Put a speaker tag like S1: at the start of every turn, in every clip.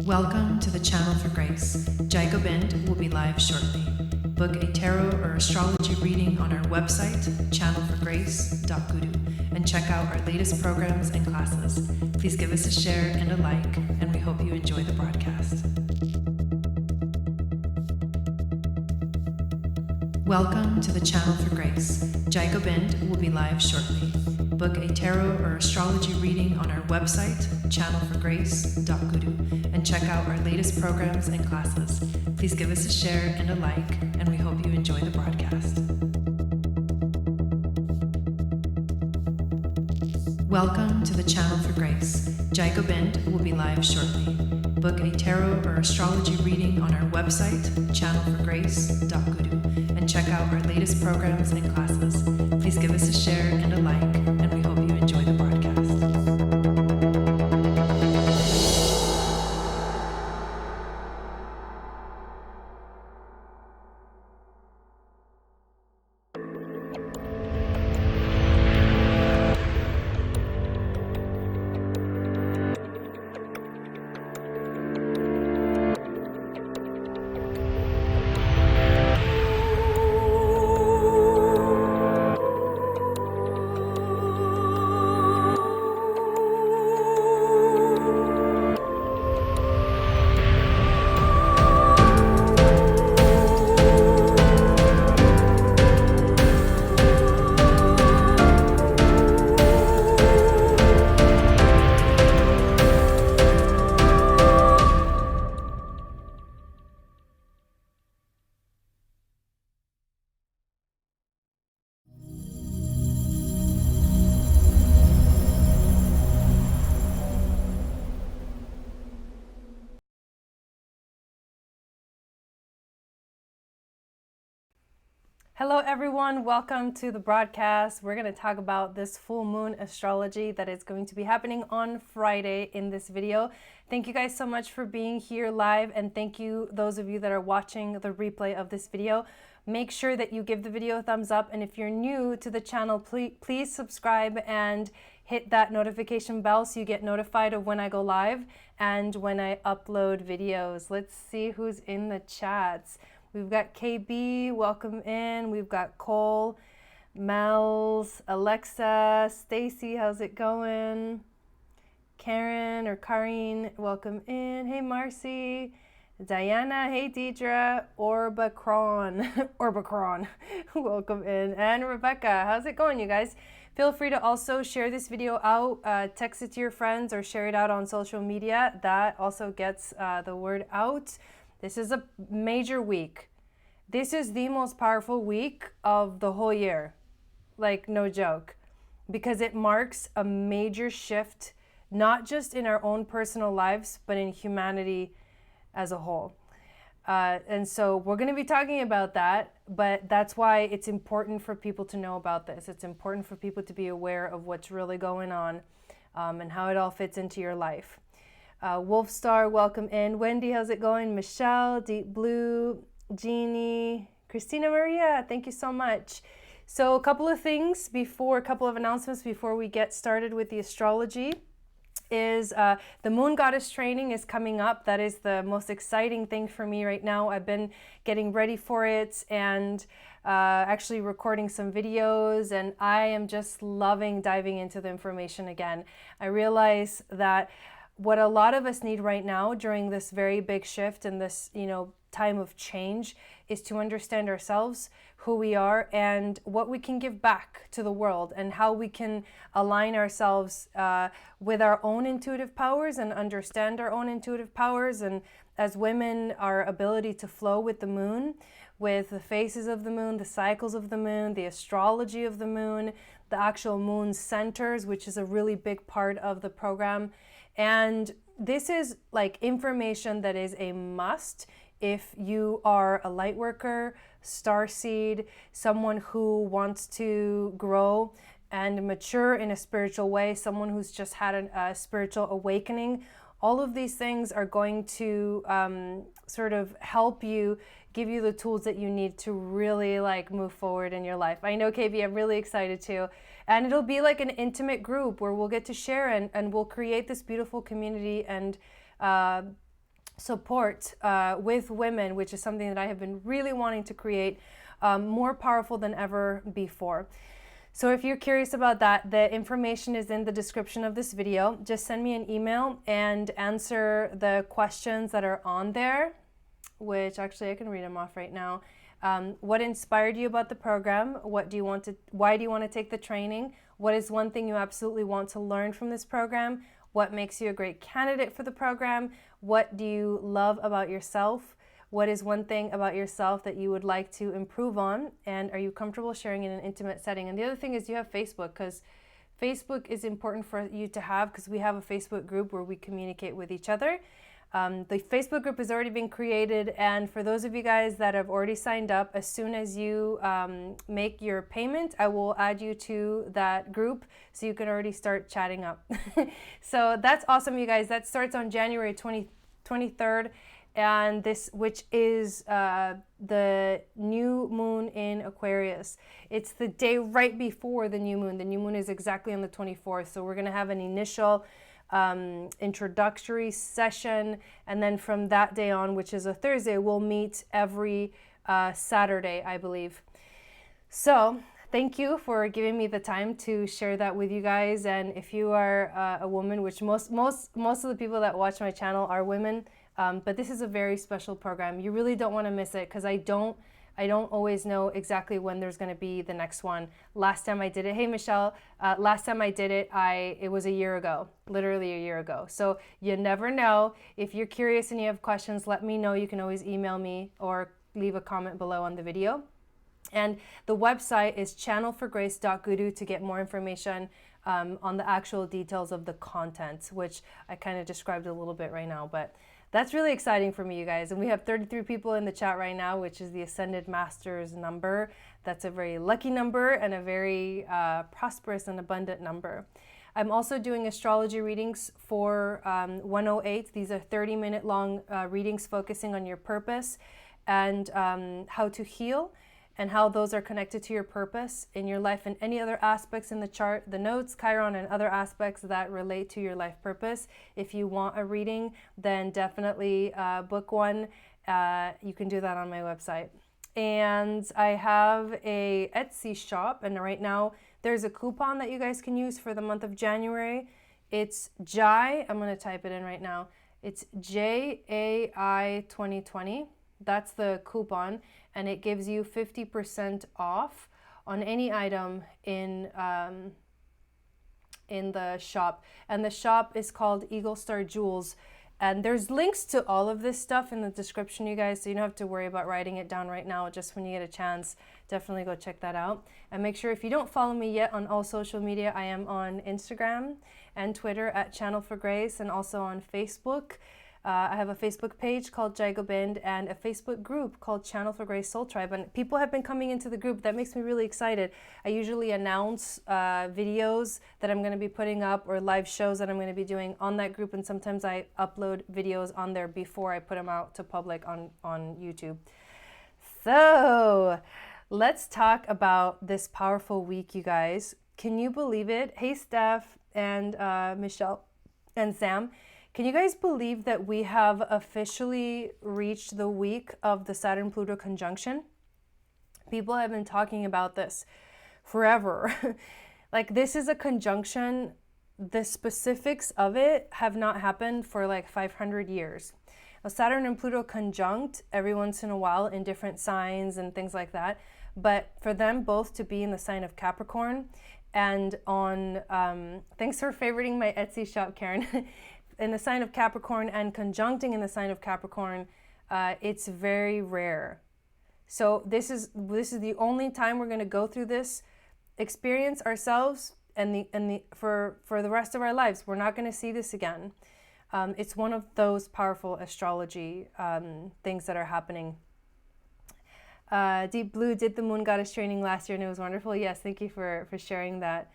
S1: Welcome to the Channel for Grace. Jaigobind will be live shortly. Book a tarot or astrology reading on our website, channelforgrace.guru, and check out our latest programs and classes. Please give us a share and a like, and we hope you enjoy the broadcast. Welcome to the Channel for Grace. Jaigobind will be live shortly. Book a tarot or astrology reading on our website, channelforgrace.guru, and check out our latest programs and classes. Please give us a share and a like, and we hope you enjoy the broadcast. Welcome to the Channel for Grace. Jaigobind will be live shortly. Book a tarot or astrology reading on our website, channelforgrace.guru, and check out our latest programs and classes. Please give us a share and a like, and we hope you enjoy the broadcast.
S2: Hello everyone, welcome to the broadcast. We're going to talk about this full moon astrology that is going to be happening on Friday in this video. Thank you guys so much for being here live, and thank you those of you that are watching the replay of this video. Make sure that you give the video a thumbs up, and if you're new to the channel, please subscribe and hit that notification bell so you get notified of when I go live and when I upload videos. Let's see who's in the chats. We've got KB, welcome in. We've got Cole, Mel's, Alexa, Stacy, how's it going? Karen or Karine, welcome in. Hey Marcy, Diana, hey Deidre, Orbacron, Orbacron, welcome in. And Rebecca, how's it going, you guys? Feel free to also share this video out, text it to your friends, or share it out on social media. That also gets the word out. This is a major week. This is the most powerful week of the whole year. Like, no joke. Because it marks a major shift, not just in our own personal lives, but in humanity as a whole. And so we're going to be talking about that, but that's why it's important for people to know about this. It's important for people to be aware of what's really going on and how it all fits into your life. Wolfstar, welcome in. Wendy, how's it going? Michelle, Deep Blue, Jeannie, Christina Maria, thank you so much. So a couple of announcements before we get started with the astrology is the Moon Goddess training is coming up. That is the most exciting thing for me right now. I've been getting ready for it and actually recording some videos, and I am just loving diving into the information again. I realize that what a lot of us need right now during this very big shift and this, time of change is to understand ourselves, who we are, and what we can give back to the world, and how we can align ourselves with our own intuitive powers and understand our own intuitive powers. And as women, our ability to flow with the moon, with the phases of the moon, the cycles of the moon, the astrology of the moon, the actual moon centers, which is a really big part of the program. And this is like information that is a must if you are a light worker, starseed, someone who wants to grow and mature in a spiritual way, someone who's just had a spiritual awakening. All of these things are going to sort of help you, give you the tools that you need to really move forward in your life. I know, KB, I'm really excited too. And it'll be like an intimate group where we'll get to share and we'll create this beautiful community and support with women, which is something that I have been really wanting to create, more powerful than ever before. So if you're curious about that, the information is in the description of this video. Just send me an email and answer the questions that are on there, which actually I can read them off right now. What inspired you about the program? Why do you want to take the training? What is one thing you absolutely want to learn from this program? What makes you a great candidate for the program? What do you love about yourself? What is one thing about yourself that you would like to improve on? And are you comfortable sharing in an intimate setting? And the other thing is you have Facebook, because Facebook is important for you to have, because we have a Facebook group where we communicate with each other. The Facebook group has already been created, and for those of you guys that have already signed up, as soon as you make your payment, I will add you to that group so you can already start chatting up. So that's awesome, you guys. That starts on January 23rd. And which is the new moon in Aquarius. It's the day right before the new moon. The new moon is exactly on the 24th. So we're going to have an initial introductory session. And then from that day on, which is a Thursday, we'll meet every Saturday, I believe. So thank you for giving me the time to share that with you guys. And if you are a woman, which most of the people that watch my channel are women, but this is a very special program. You really don't want to miss it, because I don't always know exactly when there's going to be the next one. Last time I did it, hey Michelle, last time I did it, it was a year ago, literally a year ago. So you never know. If you're curious and you have questions, let me know. You can always email me or leave a comment below on the video. And the website is channelforgrace.guru to get more information on the actual details of the content, which I kind of described a little bit right now, but that's really exciting for me, you guys. And we have 33 people in the chat right now, which is the Ascended Masters number. That's a very lucky number and a very prosperous and abundant number. I'm also doing astrology readings for 108. These are 30-minute long readings focusing on your purpose and how to heal, and how those are connected to your purpose in your life and any other aspects in the chart, the nodes, Chiron, and other aspects that relate to your life purpose. If you want a reading, then definitely book one. You can do that on my website. And I have a Etsy shop, and right now there's a coupon that you guys can use for the month of January. It's JAI, I'm going to type it in right now. It's JAI 2020. That's the coupon, and it gives you 50% off on any item in the shop. And the shop is called Eagle Star Jewels. And there's links to all of this stuff in the description, you guys, so you don't have to worry about writing it down right now. Just when you get a chance, definitely go check that out. And make sure, if you don't follow me yet on all social media, I am on Instagram and Twitter at Channel for Grace, and also on Facebook. I have a Facebook page called Jago Bend and a Facebook group called Channel for Grace Soul Tribe, and people have been coming into the group. That makes me really excited. I usually announce videos that I'm going to be putting up, or live shows that I'm going to be doing on that group, and sometimes I upload videos on there before I put them out to public on YouTube. So let's talk about this powerful week, you guys. Can you believe it? Hey Steph and Michelle and Sam. Can you guys believe that we have officially reached the week of the Saturn Pluto conjunction? People have been talking about this forever. Like, this is a conjunction, the specifics of it have not happened for like 500 years. Now, Saturn and Pluto conjunct every once in a while in different signs and things like that. But for them both to be in the sign of Capricorn and on, thanks for favoriting my Etsy shop, Karen. In the sign of Capricorn and conjuncting in the sign of Capricorn, it's very rare. So this is the only time we're going to go through this experience ourselves, and for the rest of our lives. We're not going to see this again. It's one of those powerful astrology things that are happening. Deep Blue did the Moon Goddess training last year and it was wonderful. Yes, thank you for sharing that.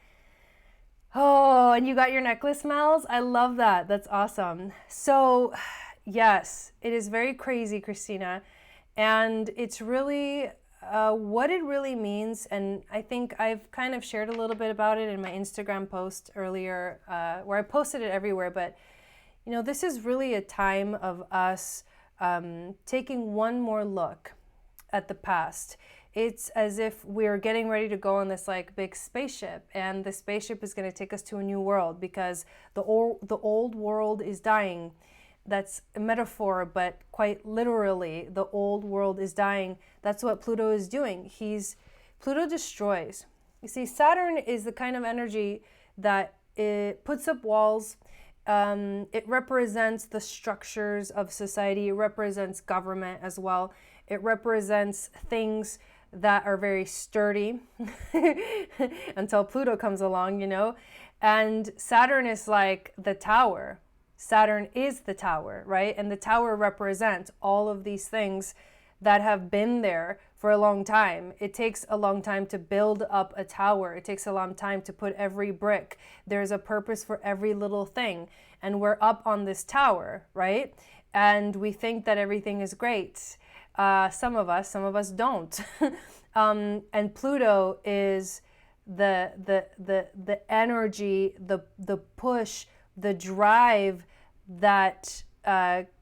S2: Oh, and you got your necklace, Mel's? I love that. That's awesome. So, yes, it is very crazy, Christina. And it's really what it really means. And I think I've kind of shared a little bit about it in my Instagram post earlier, where I posted it everywhere. But You know, this is really a time of us taking one more look at the past. It's as if we're getting ready to go on this like big spaceship, and the spaceship is going to take us to a new world because the old world is dying. That's a metaphor, but quite literally, the old world is dying. That's what Pluto is doing. Pluto destroys. You see, Saturn is the kind of energy that it puts up walls. It represents the structures of society. It represents government as well. It represents things that are very sturdy until Pluto comes along, you know. And Saturn is like the tower. Saturn is the tower, right? And the tower represents all of these things that have been there for a long time. It takes a long time to build up a tower. It takes a long time to put every brick. There's a purpose for every little thing. And we're up on this tower, right? And we think that everything is great. Some of us don't. And Pluto is the energy, the push, the drive that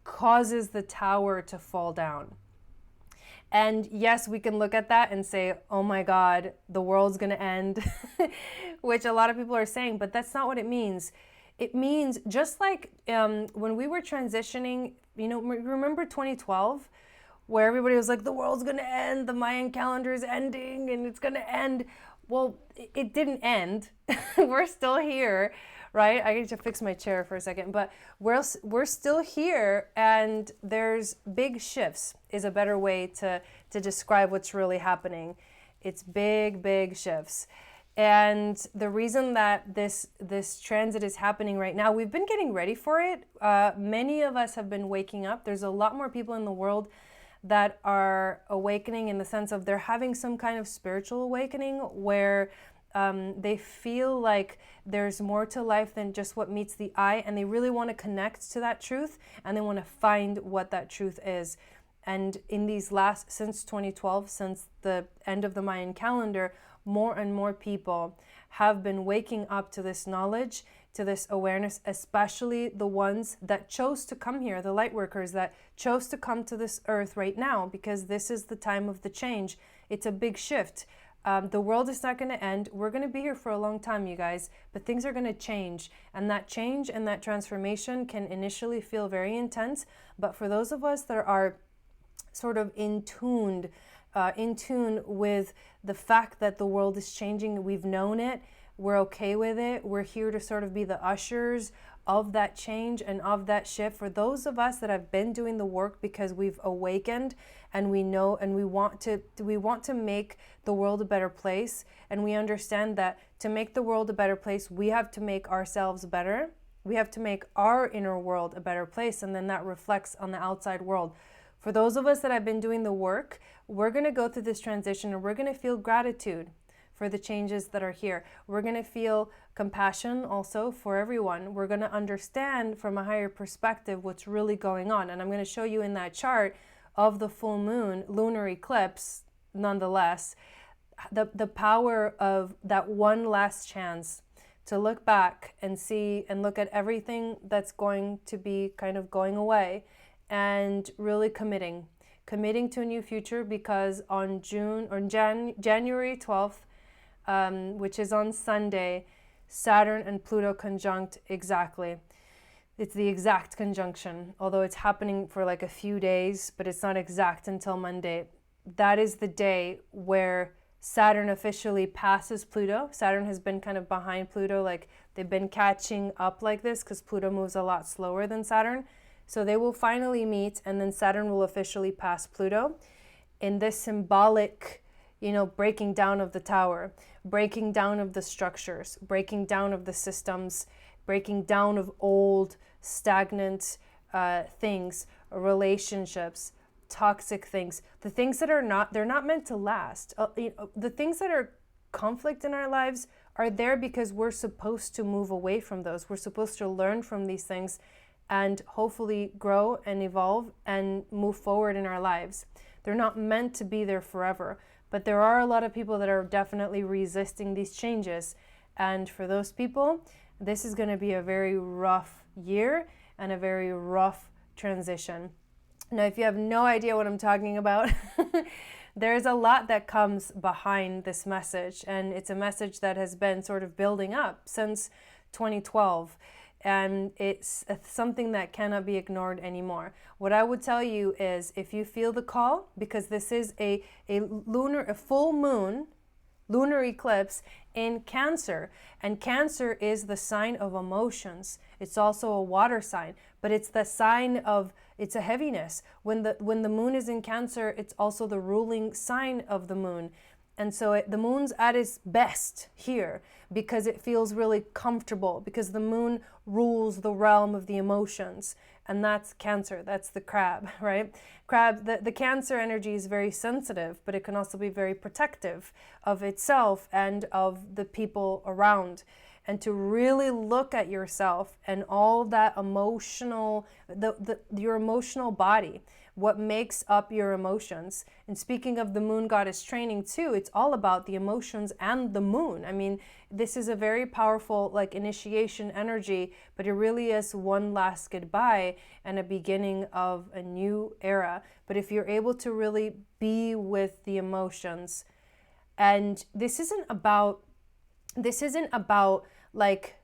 S2: causes the tower to fall down. And yes, we can look at that and say, oh my God, the world's gonna end, which a lot of people are saying, but that's not what it means. It means just like when we were transitioning, you know, remember 2012, where everybody was like, the world's gonna end, the Mayan calendar is ending, and it's gonna end. Well, it didn't end. We're still here, right? I need to fix my chair for a second, but we're still here, and there's big shifts is a better way to describe what's really happening. It's big shifts. And the reason that this transit is happening right now, we've been getting ready for it. Many of us have been waking up. There's a lot more people in the world that are awakening in the sense of they're having some kind of spiritual awakening where they feel like there's more to life than just what meets the eye, and they really want to connect to that truth, and they want to find what that truth is. And in these since 2012, since the end of the Mayan calendar, more and more people have been waking up to this knowledge, to this awareness, especially the ones that chose to come here, the light workers that chose to come to this earth right now, because this is the time of the change. It's a big shift. The world is not going to end. We're going to be here for a long time, you guys, but things are going to change. And that change and that transformation can initially feel very intense. But for those of us that are sort of in tune with the fact that the world is changing, we've known it, we're okay with it, we're here to sort of be the ushers of that change and of that shift. For those of us that have been doing the work because we've awakened and we know and we want to make the world a better place, and we understand that to make the world a better place, we have to make ourselves better. We have to make our inner world a better place, and then that reflects on the outside world. For those of us that have been doing the work, we're going to go through this transition and we're going to feel gratitude for the changes that are here. We're going to feel compassion also for everyone. We're going to understand from a higher perspective what's really going on. And I'm going to show you in that chart of the full moon lunar eclipse, nonetheless, the power of that one last chance to look back and see and look at everything that's going to be kind of going away, and really committing to a new future, because on January 12th, which is on Sunday, Saturn and Pluto conjunct exactly. It's the exact conjunction, although it's happening for like a few days, but it's not exact until Monday. That is the day where Saturn officially passes Pluto. Saturn has been kind of behind Pluto, like they've been catching up like this because Pluto moves a lot slower than Saturn. So they will finally meet, and then Saturn will officially pass Pluto in this symbolic, breaking down of the tower, breaking down of the structures, breaking down of the systems, breaking down of old, stagnant things, relationships, toxic things, the things that they're not meant to last. The things that are conflict in our lives are there because we're supposed to move away from those. We're supposed to learn from these things and hopefully grow and evolve and move forward in our lives. They're not meant to be there forever, but there are a lot of people that are definitely resisting these changes. And for those people, this is going to be a very rough year, and a very rough transition. Now, if you have no idea what I'm talking about, there's a lot that comes behind this message, and it's a message that has been sort of building up since 2012, and it's something that cannot be ignored anymore. What I would tell you is, if you feel the call, because this is a full moon lunar eclipse in Cancer, and Cancer is the sign of emotions. It's also a water sign, but it's the sign of, it's a heaviness. When the moon is in Cancer, it's also the ruling sign of the moon. And so the moon's at its best here because it feels really comfortable, because the moon rules the realm of the emotions. And that's Cancer, that's the crab, right? Crab, the Cancer energy is very sensitive, but it can also be very protective of itself and of the people around. And to really look at yourself and all that emotional, your emotional body, what makes up your emotions. And speaking of the moon goddess training too, it's all about the emotions and the moon. I mean, this is a very powerful like initiation energy, but it really is one last goodbye and a beginning of a new era. But if you're able to really be with the emotions, and this isn't about like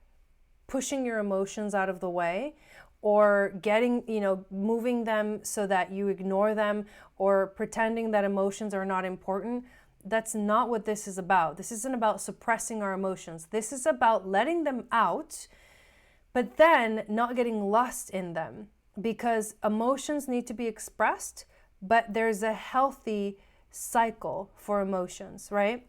S2: pushing your emotions out of the way, or getting, moving them so that you ignore them, or pretending that emotions are not important. That's not what this is about. This isn't about suppressing our emotions. This is about letting them out, but then not getting lost in them, because emotions need to be expressed, but there's a healthy cycle for emotions, right?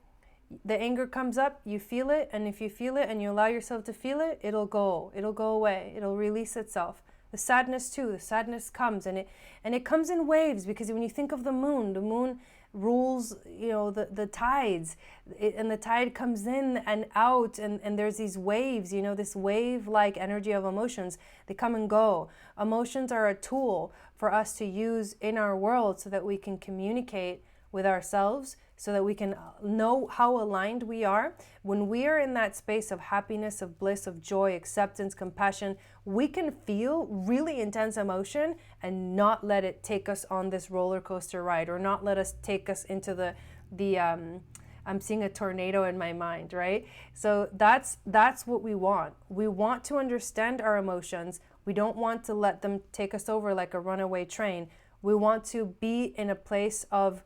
S2: The anger comes up, you feel it, and if you feel it and you allow yourself to feel it, it'll go away, it'll release itself. The sadness too, the sadness comes, and it comes in waves, because when you think of the moon rules, the tides, and the tide comes in and out, and there's these waves, this wave-like energy of emotions. They come and go. Emotions are a tool for us to use in our world so that we can communicate with ourselves, so that we can know how aligned we are. When we are in that space of happiness, of bliss, of joy, acceptance, compassion, we can feel really intense emotion and not let it take us on this roller coaster ride, or not let us take us into the I'm seeing a tornado in my mind, right? So that's what we want. We want to understand our emotions. We don't want to let them take us over like a runaway train. We want to be in a place of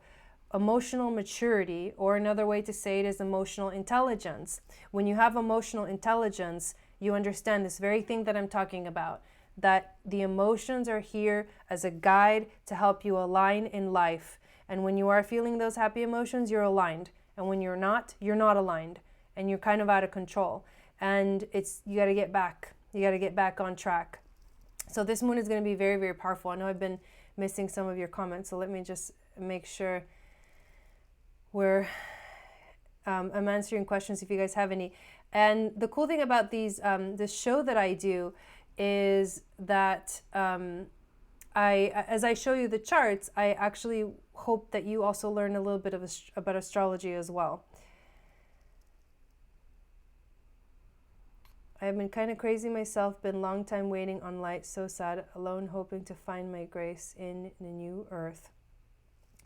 S2: emotional maturity, or another way to say it is emotional intelligence. When you have emotional intelligence, you understand this very thing that I'm talking about, that the emotions are here as a guide to help you align in life. And when you are feeling those happy emotions, you're aligned. And when you're not aligned, and you're kind of out of control. And you got to get back. You got to get back on track. So this moon is going to be very, very powerful. I know I've been missing some of your comments, so let me just make sure I'm answering questions if you guys have any. And the cool thing about this show that I do is that as I show you the charts, I actually hope that you also learn a little bit about astrology as well. I have been kind of crazy myself, been long time waiting on light, so sad, alone, hoping to find my grace in the new earth.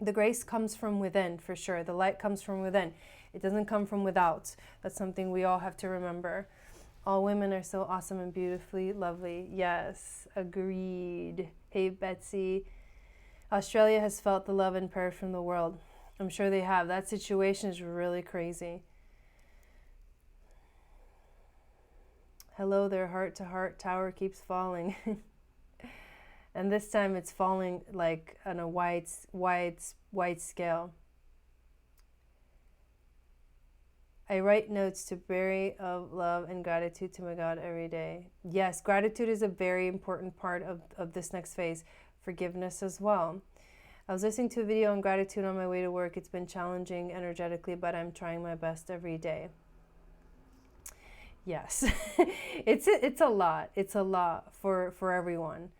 S2: The grace comes from within, for sure. The light comes from within. It doesn't come from without. That's something we all have to remember. All women are so awesome and beautifully lovely. Yes, agreed. Hey, Betsy. Australia has felt the love and prayer from the world. I'm sure they have. That situation is really crazy. Hello there, heart to heart. Tower keeps falling. And this time it's falling like on a wide scale. I write notes to bury of love and gratitude to my God every day. Yes, gratitude is a very important part of this next phase. Forgiveness as well. I was listening to a video on gratitude on my way to work. It's been challenging energetically, but I'm trying my best every day. Yes, it's a lot. It's a lot for everyone.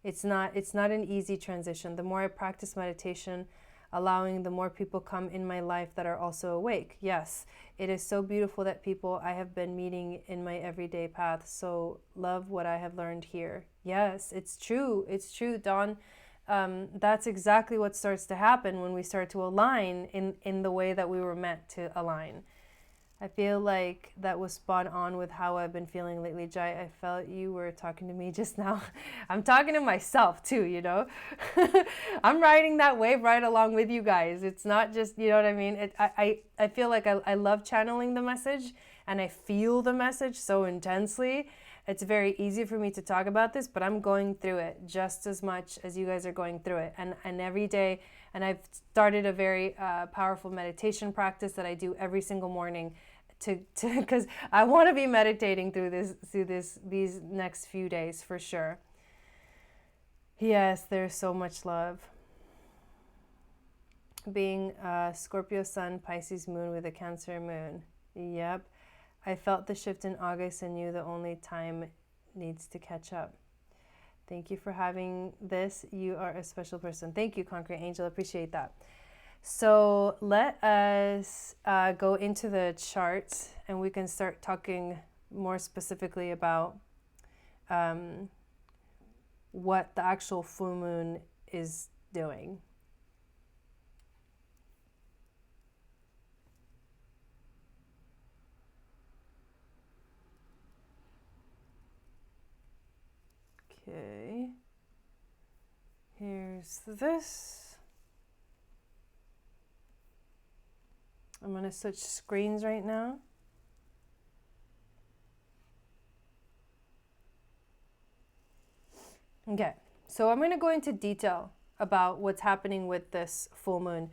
S2: It's not an easy transition. The more I practice meditation, allowing the more people come in my life that are also awake. Yes, it is so beautiful that people I have been meeting in my everyday path so love what I have learned here. Yes, it's true. It's true, Dawn. That's exactly what starts to happen when we start to align in the way that we were meant to align. I feel like that was spot on with how I've been feeling lately, Jai. I felt you were talking to me just now. I'm talking to myself too, you know. I'm riding that wave right along with you guys. It's not just, you know what I mean? I feel like I love channeling the message, and I feel the message so intensely. It's very easy for me to talk about this, but I'm going through it just as much as you guys are going through it. And every day, and I've started a very powerful meditation practice that I do every single morning because I want to be meditating through these next few days for sure. Yes, there's so much love. Being Scorpio Sun, Pisces Moon with a Cancer Moon. Yep. I felt the shift in August and knew the only time needs to catch up. Thank you for having this. You are a special person. Thank you, Concrete Angel. Appreciate that. So let us go into the charts, and we can start talking more specifically about what the actual full moon is doing. Okay, here's this. I'm going to switch screens right now. Okay, so I'm going to go into detail about what's happening with this full moon.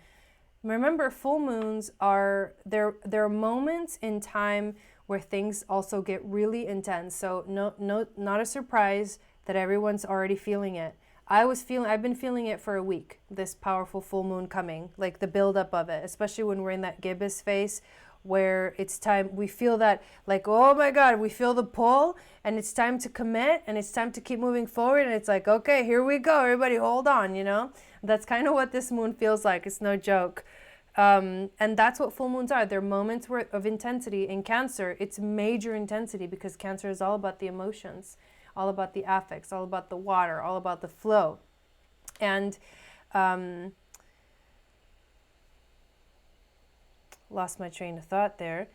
S2: Remember, full moons are there are moments in time where things also get really intense. So not a surprise that everyone's already feeling it. I've been feeling it for a week, this powerful full moon coming, like the buildup of it, especially when we're in that gibbous phase where it's time, we feel that like, oh my God, we feel the pull and it's time to commit and it's time to keep moving forward. And it's like, okay, here we go. Everybody hold on, you know? That's kind of what this moon feels like. It's no joke. And that's what full moons are. They're moments of intensity. In Cancer, it's major intensity because Cancer is all about the emotions, all about the affects, all about the water, all about the flow. And lost my train of thought there.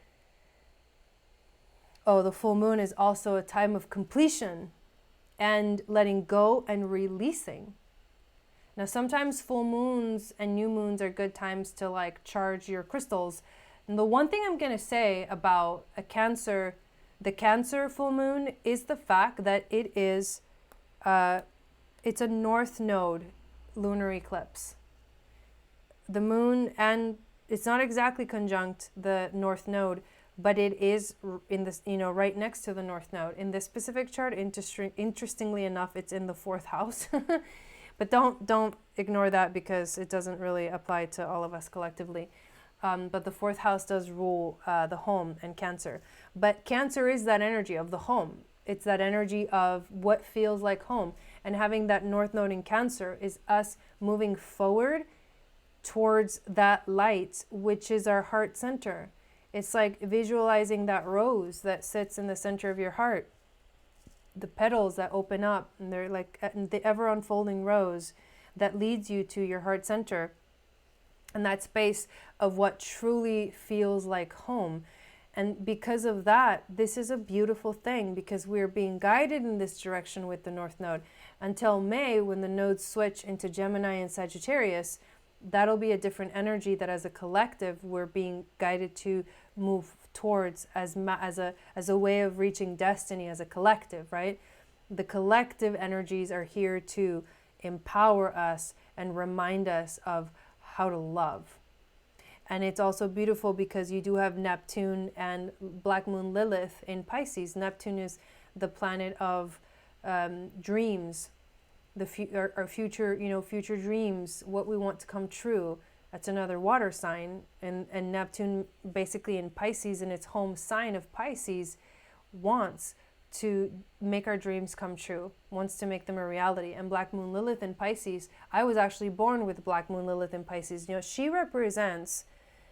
S2: Oh, the full moon is also a time of completion and letting go and releasing. Now, sometimes full moons and new moons are good times to like charge your crystals. And the one thing I'm going to say about the Cancer full moon is the fact that it is, it's a north node lunar eclipse. The moon, and it's not exactly conjunct the north node, but it is in this, right next to the north node. In this specific chart, interestingly enough, it's in the 4th house. But don't ignore that because it doesn't really apply to all of us collectively. But the 4th house does rule the home and Cancer. But Cancer is that energy of the home. It's that energy of what feels like home. And having that north node in Cancer is us moving forward towards that light, which is our heart center. It's like visualizing that rose that sits in the center of your heart. The petals that open up, and they're like the ever unfolding rose that leads you to your heart center. And that space of what truly feels like home. And because of that, this is a beautiful thing because we're being guided in this direction with the North Node. Until May, when the nodes switch into Gemini and Sagittarius, that'll be a different energy that as a collective, we're being guided to move towards as a way of reaching destiny as a collective, right? The collective energies are here to empower us and remind us of how to love. And it's also beautiful because you do have Neptune and Black Moon Lilith in Pisces. Neptune is the planet of dreams, our future, future dreams, what we want to come true. That's another water sign. And Neptune basically in Pisces, in its home sign of Pisces, wants to make our dreams come true, wants to make them a reality. And Black Moon Lilith in Pisces, I was actually born with Black Moon Lilith in Pisces. You know, she represents,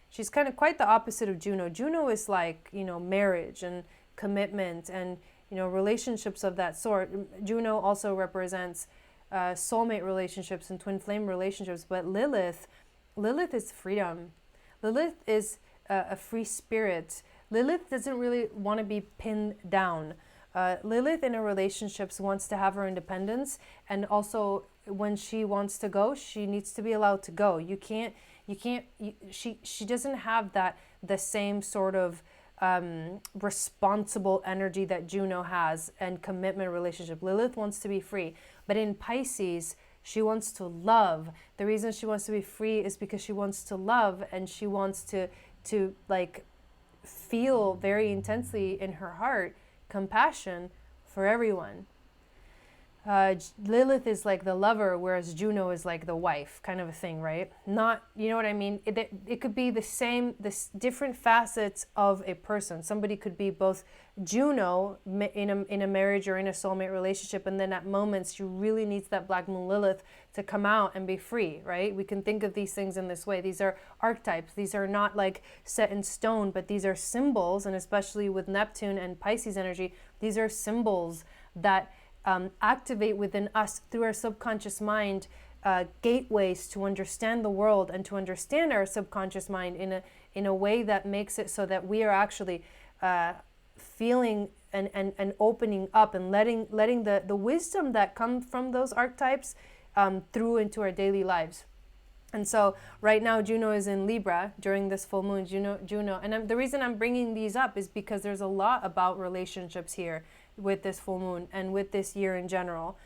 S2: she's kind of quite the opposite of Juno. Juno is like, you know, marriage and commitment and, you know, relationships of that sort. Juno also represents soulmate relationships and twin flame relationships. But Lilith is freedom. Lilith is a free spirit. Lilith doesn't really want to be pinned down. Lilith in her relationships wants to have her independence, and also when she wants to go, she needs to be allowed to go. She doesn't have the same sort of responsible energy that Juno has and commitment relationship. Lilith wants to be free, but in Pisces, she wants to love. The reason she wants to be free is because she wants to love, and she wants to like feel very intensely in her heart compassion for everyone. Lilith is like the lover, whereas Juno is like the wife, kind of a thing, right? Not, you know what I mean? It could be the same, different facets of a person. Somebody could be both Juno in a marriage or in a soulmate relationship, and then at moments she really needs that Black Moon Lilith to come out and be free, right? We can think of these things in this way. These are archetypes. These are not like set in stone, but these are symbols, and especially with Neptune and Pisces energy, these are symbols that activate within us through our subconscious mind, gateways to understand the world and to understand our subconscious mind in a way that makes it so that we are actually feeling and opening up and letting the wisdom that comes from those archetypes through into our daily lives. And so right now Juno is in Libra during this full moon. Juno, and the reason I'm bringing these up is because there's a lot about relationships here with this full moon and with this year in general.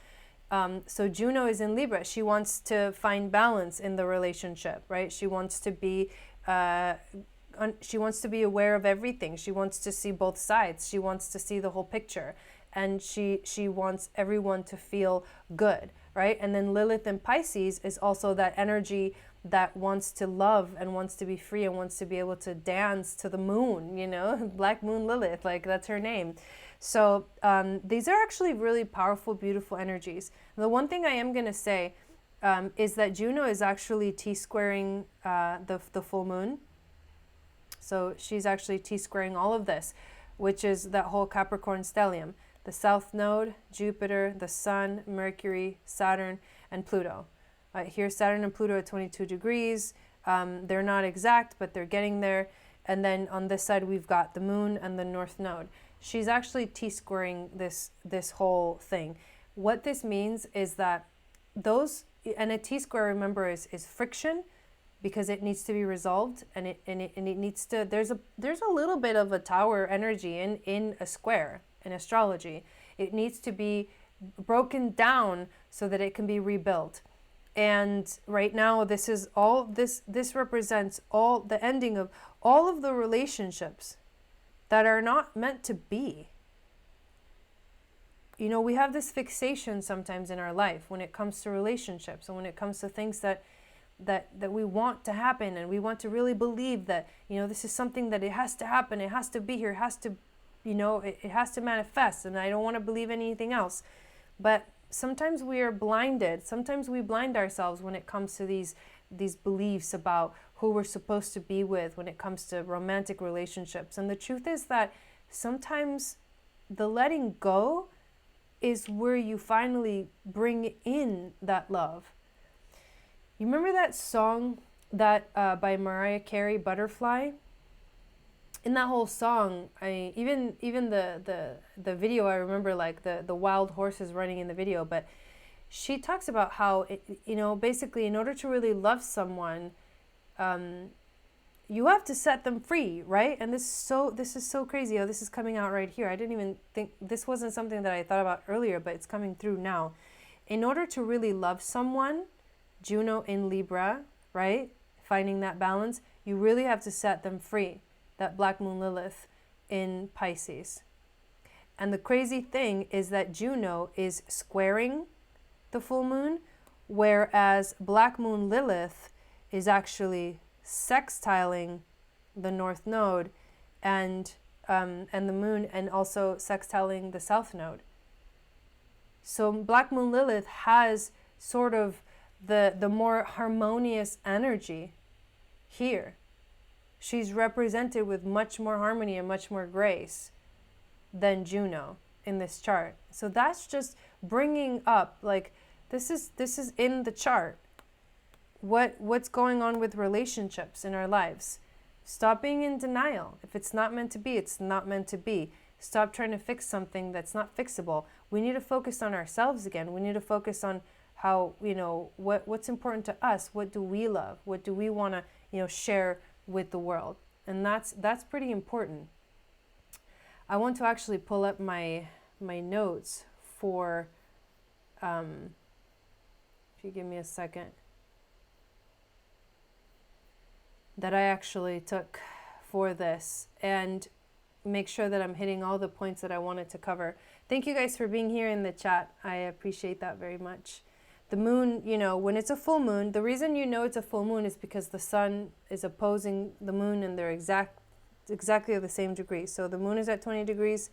S2: So Juno is in Libra. She wants to find balance in the relationship, right? She wants to be aware of everything. She wants to see both sides. She wants to see the whole picture, and she wants everyone to feel good, right? And then Lilith in Pisces is also that energy that wants to love and wants to be free and wants to be able to dance to the moon, you know, Black Moon Lilith, like that's her name. So these are actually really powerful, beautiful energies. The one thing I am going to say is that Juno is actually T-squaring the full moon. So she's actually T-squaring all of this, which is that whole Capricorn stellium. The South Node, Jupiter, the Sun, Mercury, Saturn, and Pluto. Here Saturn and Pluto at 22 degrees. They're not exact, but they're getting there. And then on this side, we've got the Moon and the North Node. She's actually T-squaring this whole thing. What this means is that and a T-square, remember, is friction, because it needs to be resolved, and it needs to, there's a little bit of a tower energy in a square in astrology. It needs to be broken down so that it can be rebuilt. And right now, this represents all the ending of all of the relationships that are not meant to be. You know, we have this fixation sometimes in our life when it comes to relationships and when it comes to things that we want to happen, and we want to really believe that, you know, this is something that it has to happen, it has to be here, it has to, you know, it has to manifest, and I don't want to believe anything else. But sometimes we are blinded. Sometimes we blind ourselves when it comes to these beliefs about who we're supposed to be with when it comes to romantic relationships. And the truth is that sometimes the letting go is where you finally bring in that love. You remember that song that by Mariah Carey, Butterfly? In that whole song, even the video, I remember like the wild horses running in the video, but she talks about how, you know, basically in order to really love someone, you have to set them free, right? And this is so crazy. Oh, this is coming out right here. I didn't even think, this wasn't something that I thought about earlier, but it's coming through now. In order to really love someone, Juno in Libra, right? Finding that balance, you really have to set them free. That Black Moon Lilith in Pisces. And the crazy thing is that Juno is squaring the full moon, whereas Black Moon Lilith is actually sextiling the North Node and and the moon, and also sextiling the south node. So Black Moon Lilith has sort of the more harmonious energy here. She's represented with much more harmony and much more grace than Juno in this chart. So that's just bringing up, like, this is in the chart. What's going on with relationships in our lives? Stop being in denial. If it's not meant to be, it's not meant to be. Stop trying to fix something that's not fixable. We need to focus on ourselves again. We need to focus on how, what's important to us. What do we love? What do we want to, share with the world? And that's pretty important. I want to actually pull up my notes for, if you give me a second, that I actually took for this, and make sure that I'm hitting all the points that I wanted to cover. Thank you guys for being here in the chat. I appreciate that very much. The moon, when it's a full moon, the reason it's a full moon is because the sun is opposing the moon, and they're exactly at the same degree. So the moon is at 20 degrees,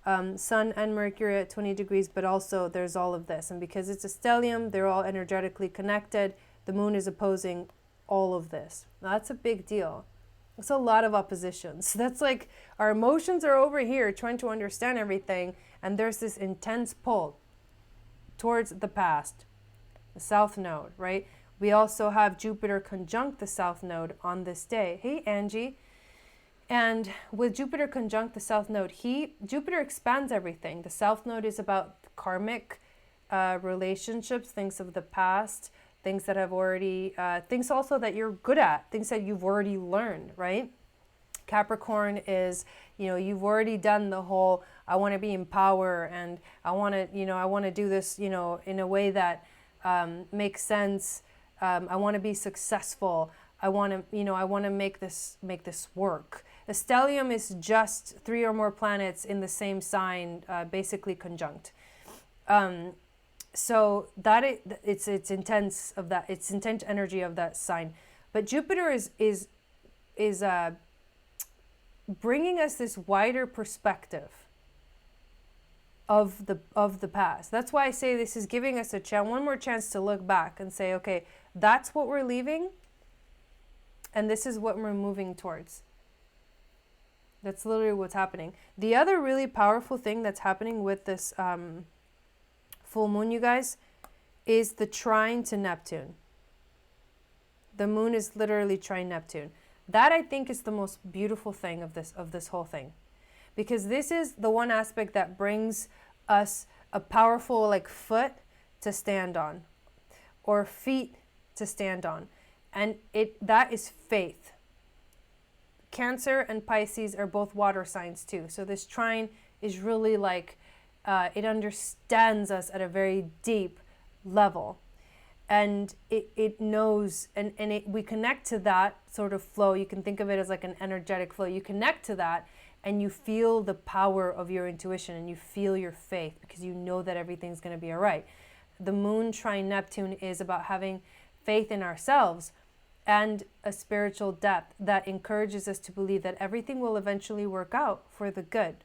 S2: sun and Mercury at 20 degrees, but also there's all of this. And because it's a stellium, they're all energetically connected. The moon is opposing all of this. Now, that's a big deal. It's a lot of oppositions. That's like our emotions are over here trying to understand everything, and there's this intense pull towards the past, the south node, right? We also have Jupiter conjunct the south node on this day. Hey, Angie. And with Jupiter conjunct the south node, Jupiter expands everything. The south node is about karmic relationships, things of the past, things that have already, things also that you're good at, things that you've already learned, right? Capricorn is, you've already done the whole, I want to be in power, and I want to do this, in a way that makes sense. I want to be successful. I want to make this work. A stellium is just 3 or more planets in the same sign, basically conjunct. So that it's intense of that, it's intense energy of that sign. But Jupiter is bringing us this wider perspective of the past. That's why I say this is giving us one more chance to look back and say, okay, that's what we're leaving, and this is what we're moving towards. That's literally what's happening. The other really powerful thing that's happening with this full moon, you guys, is the trine to Neptune. The moon is literally trine Neptune. That, I think, is the most beautiful thing of this whole thing, because this is the one aspect that brings us a powerful foot to stand on, or feet to stand on, and that is faith. Cancer and Pisces are both water signs too. So this trine is really it understands us at a very deep level. And it knows, and we connect to that sort of flow. You can think of it as like an energetic flow. You connect to that, and you feel the power of your intuition, and you feel your faith, because you know that everything's going to be all right. The moon trine Neptune is about having faith in ourselves and a spiritual depth that encourages us to believe that everything will eventually work out for the good.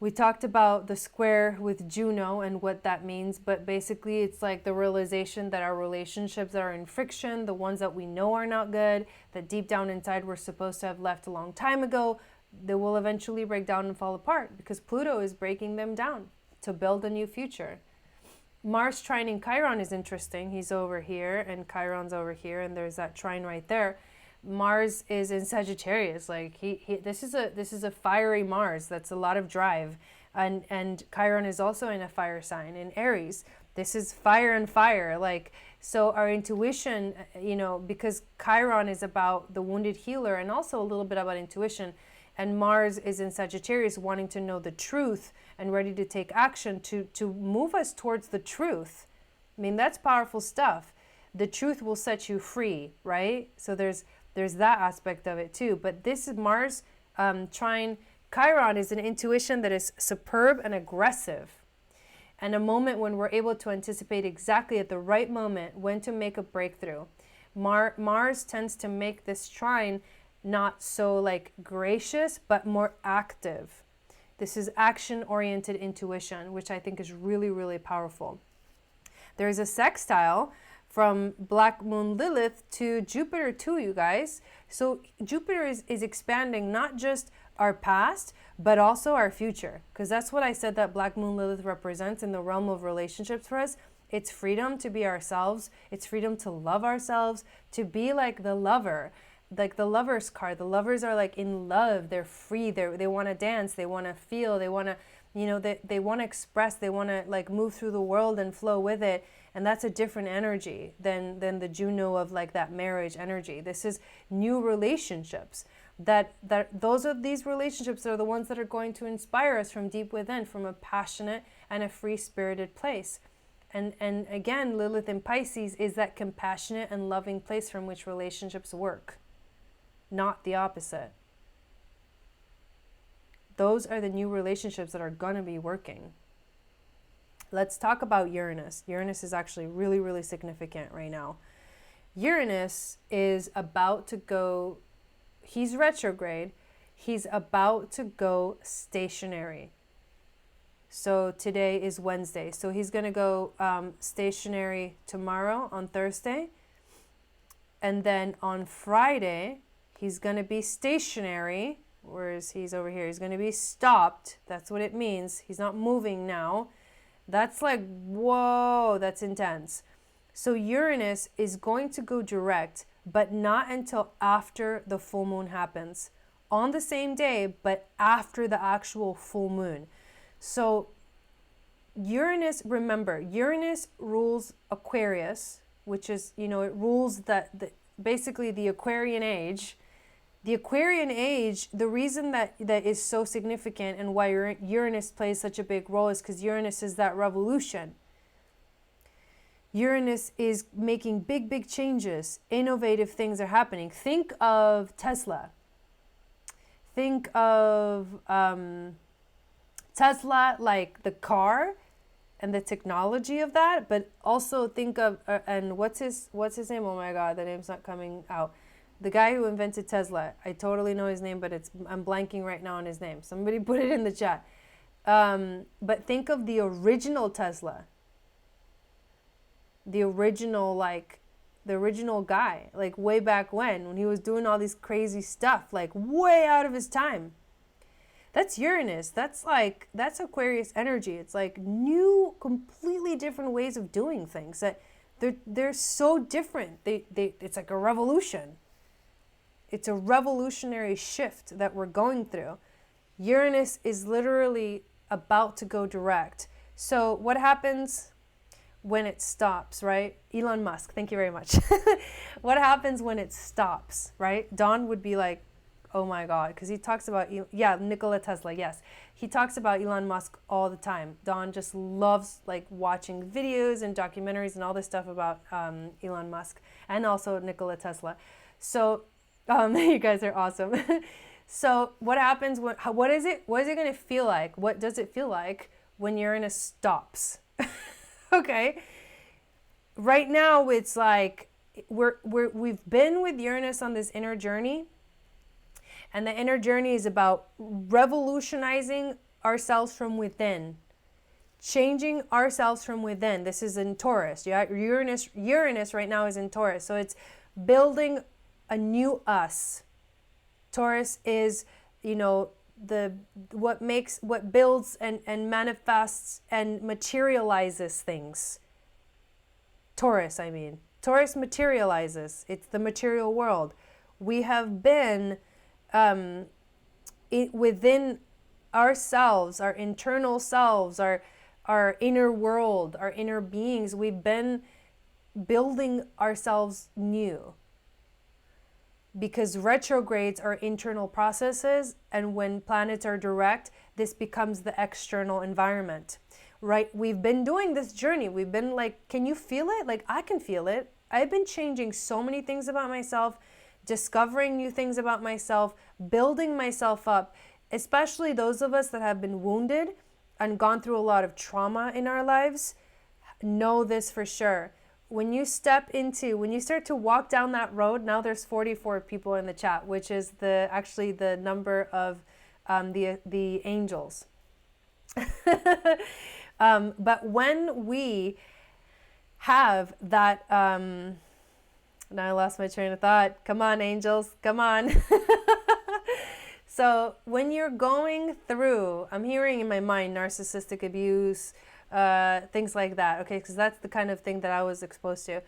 S2: We talked about the square with Juno and what that means, but basically it's like the realization that our relationships are in friction, the ones that we know are not good, that deep down inside we're supposed to have left a long time ago, they will eventually break down and fall apart, because Pluto is breaking them down to build a new future. Mars trining Chiron is interesting. He's over here and Chiron's over here, and there's that trine right there. Mars is in Sagittarius. Like this is a fiery Mars. That's a lot of drive, and Chiron is also in a fire sign in Aries. This is fire and fire. So our intuition, because Chiron is about the wounded healer and also a little bit about intuition, and Mars is in Sagittarius, wanting to know the truth and ready to take action to move us towards the truth. I mean, that's powerful stuff. The truth will set you free, right? So there's that aspect of it too. But this is Mars trine Chiron is an intuition that is superb and aggressive, and a moment when we're able to anticipate exactly at the right moment when to make a breakthrough. Mars tends to make this trine not so like gracious, but more active. This is action-oriented intuition, which I think is really, really powerful. There is a sextile from Black Moon Lilith to Jupiter too, you guys. So Jupiter is expanding not just our past, but also our future. Because that's what I said that Black Moon Lilith represents in the realm of relationships for us. It's freedom to be ourselves. It's freedom to love ourselves, to be like the lover. Like the lover's card. The lovers are like in love. They're free. They want to dance. They want to feel. They want to, you know, they want to express. They want to like move through the world and flow with it. And that's a different energy than the Juno of like that marriage energy. This is new relationships. These relationships are the ones that are going to inspire us from deep within, from a passionate and a free-spirited place. And again, Lilith in Pisces is that compassionate and loving place from which relationships work, not the opposite. Those are the new relationships that are going to be working. Let's talk about Uranus. Uranus is actually really, really significant right now. Uranus is about to go, he's retrograde, he's about to go stationary. So today is Wednesday. So he's going to go stationary tomorrow on Thursday. And then on Friday, he's going to be stationary. Whereas he's over here, he's going to be stopped. That's what it means. He's not moving now. That's like, whoa, that's intense. So Uranus is going to go direct, but not until after the full moon happens. On the same day, but after the actual full moon. So Uranus, remember, Uranus rules Aquarius, which is, you know, it rules basically the Aquarian age. The Aquarian age, the reason that is so significant and why Uranus plays such a big role is because Uranus is that revolution. Uranus is making big, big changes. Innovative things are happening. Think of Tesla. Think of Tesla, like the car and the technology of that, but also think of, and what's his name? Oh my God, the name's not coming out. The guy who invented Tesla, I totally know his name, but I'm blanking right now on his name. Somebody put it in the chat. But think of the original Tesla. The original guy, like way back when he was doing all this crazy stuff, like way out of his time. That's Uranus. That's Aquarius energy. It's like new, completely different ways of doing things that they're so different. It's like a revolution. It's a revolutionary shift that we're going through. Uranus is literally about to go direct. So what happens when it stops, right? Elon Musk, thank you very much. What happens when it stops, right? Don would be like, oh my God, because he talks about, Nikola Tesla, yes. He talks about Elon Musk all the time. Don just loves like watching videos and documentaries and all this stuff about Elon Musk and also Nikola Tesla. So you guys are awesome. So what happens what is it going to feel like? What does it feel like when Uranus stops? Okay. Right now it's like we've been with Uranus on this inner journey, and the inner journey is about revolutionizing ourselves from within, changing ourselves from within. This is in Taurus. Yeah, Uranus right now is in Taurus, so it's building a new us. Taurus is, what builds and manifests and materializes things. Taurus materializes. It's the material world. We have been within ourselves, our internal selves, our inner world, our inner beings. We've been building ourselves new. Because retrogrades are internal processes, and when planets are direct, this becomes the external environment, right? We've been doing this journey. We've been like, can you feel it? Like, I can feel it. I've been changing so many things about myself, discovering new things about myself, building myself up, especially those of us that have been wounded and gone through a lot of trauma in our lives know this for sure. when you start to walk down that road, now there's 44 people in the chat, which is actually the number of the angels. But when we have that, now I lost my train of thought. Come on, angels, come on. So when you're going through, I'm hearing in my mind narcissistic abuse, things like that, okay, because that's the kind of thing that I was exposed to.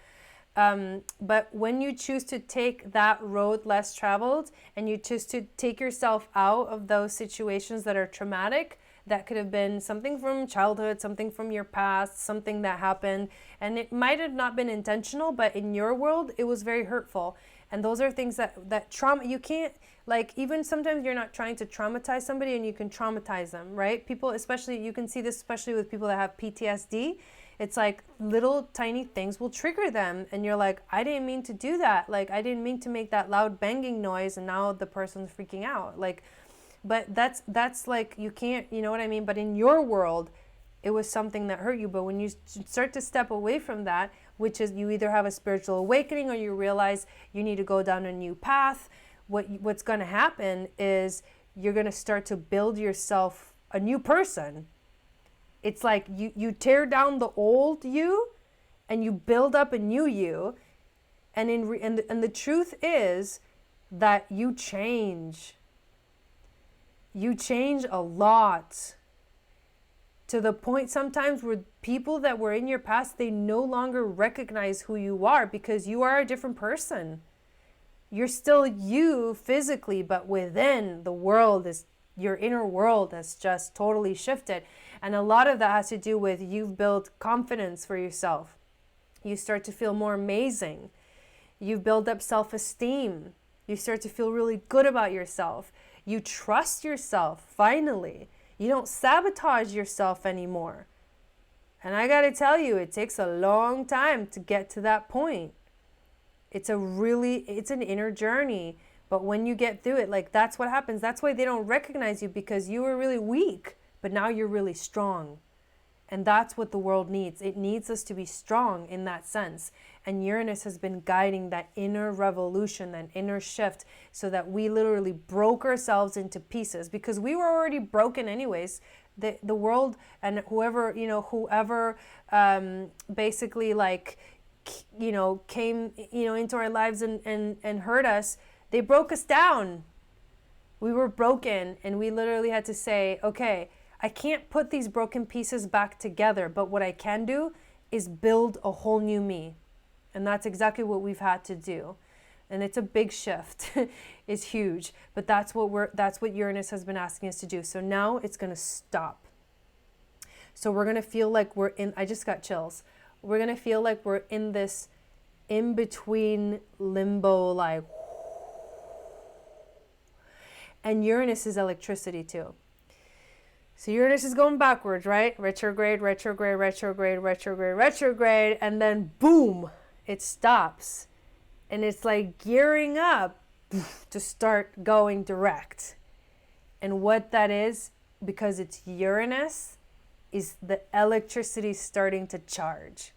S2: But when you choose to take that road less traveled, and you choose to take yourself out of those situations that are traumatic, that could have been something from childhood, something from your past, something that happened, and it might have not been intentional, but in your world, it was very hurtful. And those are things that trauma, you can't, like, even sometimes you're not trying to traumatize somebody and you can traumatize them, right? People, especially, you can see this especially with people that have PTSD. It's like little tiny things will trigger them. And you're like, I didn't mean to do that. Like, I didn't mean to make that loud banging noise. And now the person's freaking out. Like, but that's like, you can't, you know what I mean? But in your world, it was something that hurt you. But when you start to step away from that, which is you either have a spiritual awakening or you realize you need to go down a new path, what's going to happen is you're going to start to build yourself a new person. It's like you tear down the old you and you build up a new you. And and the truth is that you change. You change a lot, to the point sometimes where people that were in your past, they no longer recognize who you are because you are a different person. You're still you physically, but within the world your inner world has just totally shifted. And a lot of that has to do with you've built confidence for yourself. You start to feel more amazing. You build up self-esteem. You start to feel really good about yourself. You trust yourself, finally. You don't sabotage yourself anymore. And I got to tell you, it takes a long time to get to that point. It's an inner journey. But when you get through it, like, that's what happens. That's why they don't recognize you, because you were really weak, but now you're really strong. And that's what the world needs. It needs us to be strong in that sense. And Uranus has been guiding that inner revolution, that inner shift, so that we literally broke ourselves into pieces, because we were already broken anyways. The world and whoever basically, like, came, into our lives and hurt us, they broke us down. We were broken, and we literally had to say, okay, I can't put these broken pieces back together, but what I can do is build a whole new me. And that's exactly what we've had to do. And it's a big shift. It's huge. But that's what Uranus has been asking us to do. So now it's going to stop. So we're going to feel like I just got chills. We're going to feel like we're in this in-between limbo, like, and Uranus is electricity too. So Uranus is going backwards, right? Retrograde, retrograde, retrograde, retrograde, retrograde, and then boom, it stops. And it's like gearing up to start going direct. And what that is, because it's Uranus, is the electricity starting to charge.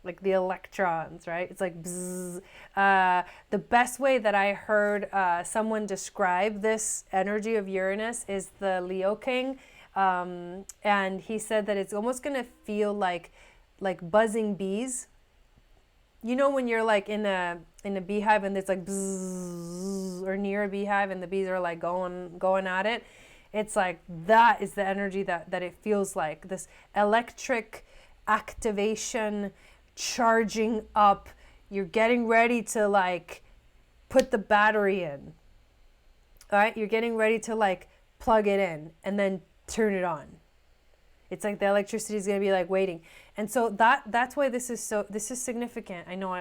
S2: Like the electrons, right? It's like bzzz. The best way that I heard someone describe this energy of Uranus is the Leo King. And he said that it's almost going to feel like buzzing bees. You know, when you're like in a beehive and it's like bzzz, or near a beehive and the bees are like going at it. It's like that is the energy that it feels like. This electric activation, charging up. You're getting ready to like put the battery in. All right, you're getting ready to like plug it in and then turn it on. It's like the electricity is going to be like waiting. And so that's why this is significant. I know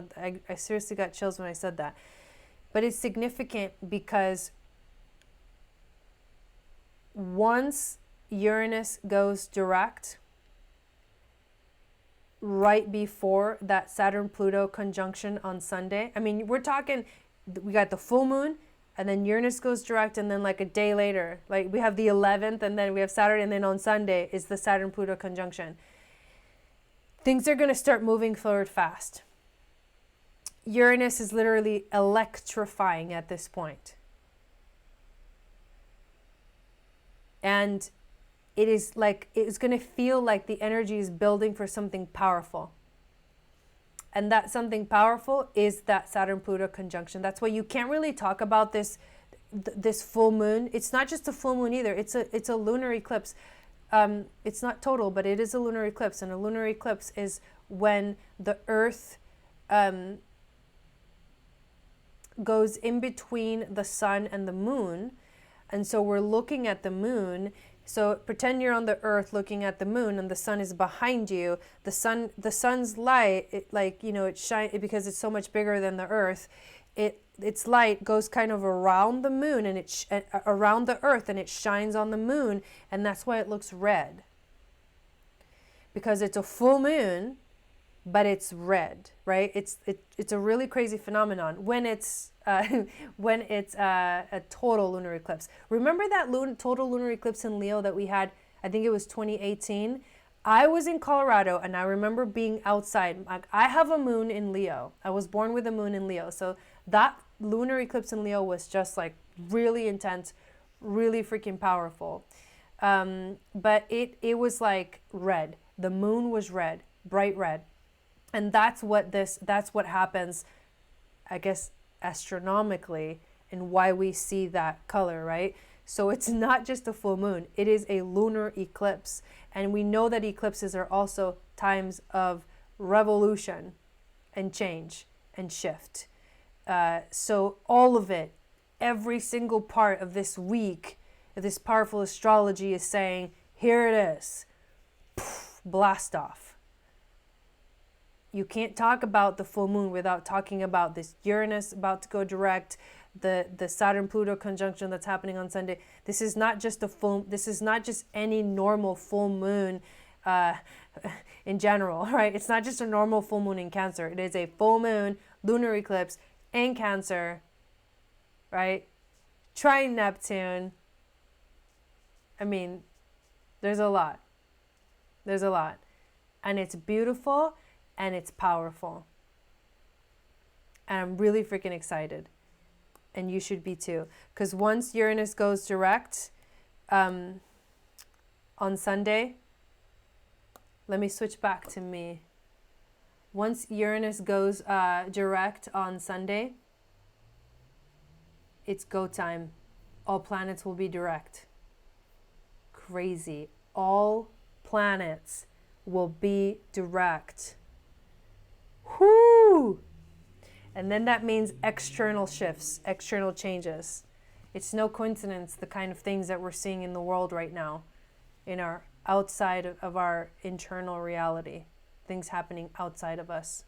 S2: I seriously got chills when I said that. But it's significant because once Uranus goes direct, right before that Saturn Pluto conjunction on Sunday, I mean, we're talking, we got the full moon, and then Uranus goes direct, and then like a day later, like we have the 11th, and then we have Saturn, and then on Sunday is the Saturn Pluto conjunction. things are going to start moving forward fast. Uranus is literally electrifying at this point. And it is like, it's going to feel like the energy is building for something powerful. And that something powerful is that Saturn Pluto conjunction. That's why you can't really talk about this full moon. It's not just a full moon either. It's a lunar eclipse. It's not total, but it is a lunar eclipse. And a lunar eclipse is when the Earth goes in between the sun and the moon. And so we're looking at the moon. So pretend you're on the Earth looking at the moon and the sun is behind you. The sun's light, it shines because it's so much bigger than the Earth. Its light goes kind of around the moon and around the Earth, and it shines on the moon, and that's why it looks red. Because it's a full moon, but it's red, right? It's a really crazy phenomenon when it's a total lunar eclipse. Remember that total lunar eclipse in Leo that we had? I think it was 2018. I was in Colorado, and I remember being outside. I have a moon in Leo. I was born with a moon in Leo, so that lunar eclipse in Leo was just like really intense, really freaking powerful. But it was like red. The moon was red, bright red. And that's what happens, I guess, astronomically, and why we see that color, right? So it's not just a full moon, it is a lunar eclipse. And we know that eclipses are also times of revolution and change and shift. So all of it, every single part of this week, this powerful astrology is saying, here it is, poof, blast off. You can't talk about the full moon without talking about this Uranus about to go direct, the Saturn Pluto conjunction that's happening on Sunday. This is not just any normal full moon in general, right? It's not just a normal full moon in Cancer. It is a full moon lunar eclipse in Cancer, right? Trine Neptune. I mean, there's a lot. There's a lot. And it's beautiful. And it's powerful. And I'm really freaking excited. And you should be too. Because once Uranus goes direct on Sunday, let me switch back to me. Once Uranus goes direct on Sunday, it's go time. All planets will be direct. Crazy. All planets will be direct. Whoo! And then that means external shifts, external changes. It's no coincidence the kind of things that we're seeing in the world right now, in our outside of our internal reality, things happening outside of us.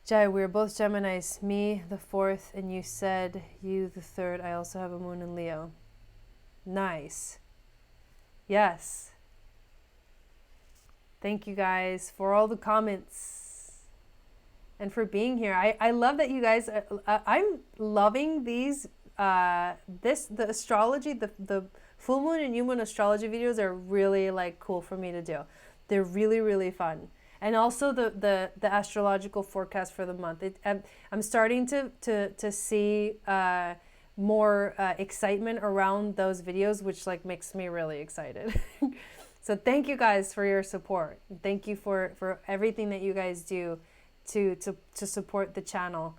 S2: Jai, we're both Geminis, me the 4th, and you said you the 3rd. I also have a moon in Leo. Nice. Yes. Thank you guys for all the comments and for being here. I love that you guys, I'm loving these, the astrology, the full moon and new moon astrology videos are really like cool for me to do. They're really, really fun. And also the astrological forecast for the month. I'm starting to see more excitement around those videos, which like makes me really excited. So thank you guys for your support. Thank you for everything that you guys do to support the channel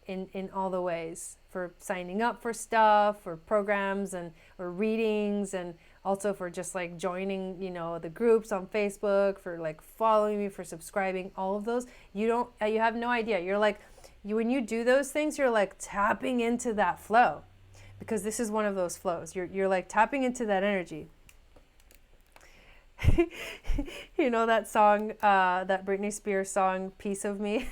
S2: in all the ways, for signing up for stuff, for programs or readings, and also for just like joining, the groups on Facebook, for like following me, for subscribing, all of those. You have no idea. You're like, when you do those things, you're like tapping into that flow, because this is one of those flows. You're like tapping into that energy. You know that song, that Britney Spears song, Piece of Me?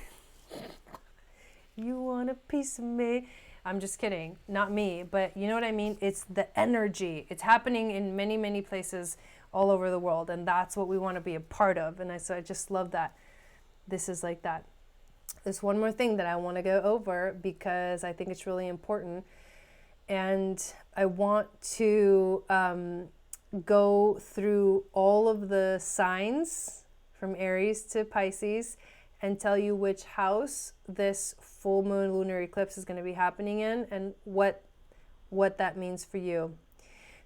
S2: You want a piece of me? I'm just kidding. Not me, but you know what I mean? It's the energy. It's happening in many, many places all over the world, and that's what we want to be a part of. And so I just love that this is like that. There's one more thing that I want to go over because I think it's really important. And I want to go through all of the signs from Aries to Pisces and tell you which house this full moon lunar eclipse is going to be happening in and what that means for you.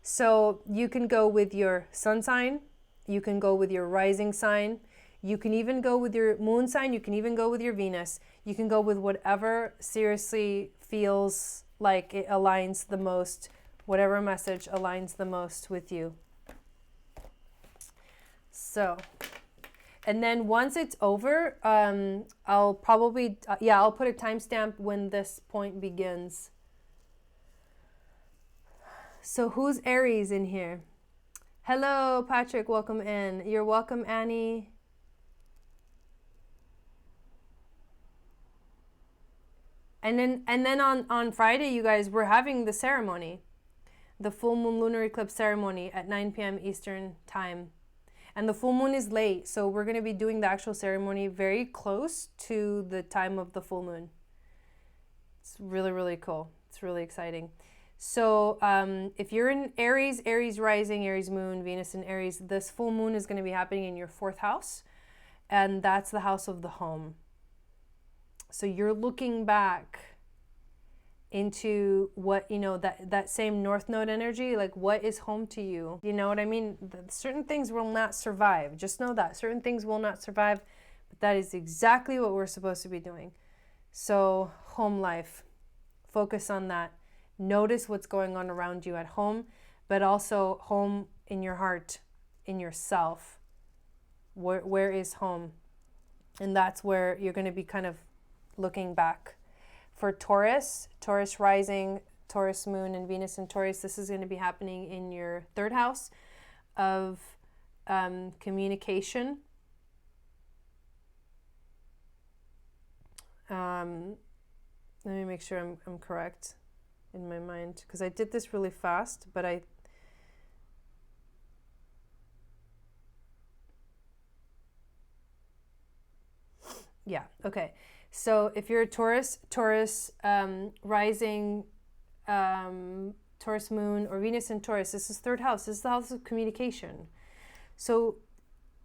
S2: So you can go with your sun sign, you can go with your rising sign, you can even go with your moon sign, you can even go with your Venus, you can go with whatever seriously feels like it aligns the most, whatever message aligns the most with you. So, and then once it's over, I'll probably, I'll put a timestamp when this point begins. So who's Aries in here? Hello, Patrick, welcome in. You're welcome, Annie. And then on Friday, you guys, we're having the ceremony, the full moon lunar eclipse ceremony at 9 p.m. Eastern time. And the full moon is late, so we're going to be doing the actual ceremony very close to the time of the full moon. It's really, really cool. It's really exciting. So if you're in Aries, Aries rising, Aries moon, Venus in Aries, this full moon is going to be happening in your 4th house. And that's the house of the home. So you're looking back into what, that same North Node energy, like what is home to you? You know what I mean? Certain things will not survive. Just know that. Certain things will not survive. But that is exactly what we're supposed to be doing. So home life, focus on that. Notice what's going on around you at home, but also home in your heart, in yourself. Where is home? And that's where you're going to be kind of looking back. For Taurus, Taurus rising, Taurus moon, and Venus in Taurus, this is going to be happening in your 3rd house of communication. Let me make sure I'm correct in my mind, because I did this really fast, but okay. So if you're a Taurus rising, Taurus moon, or Venus in Taurus, this is 3rd house. This is the house of communication. So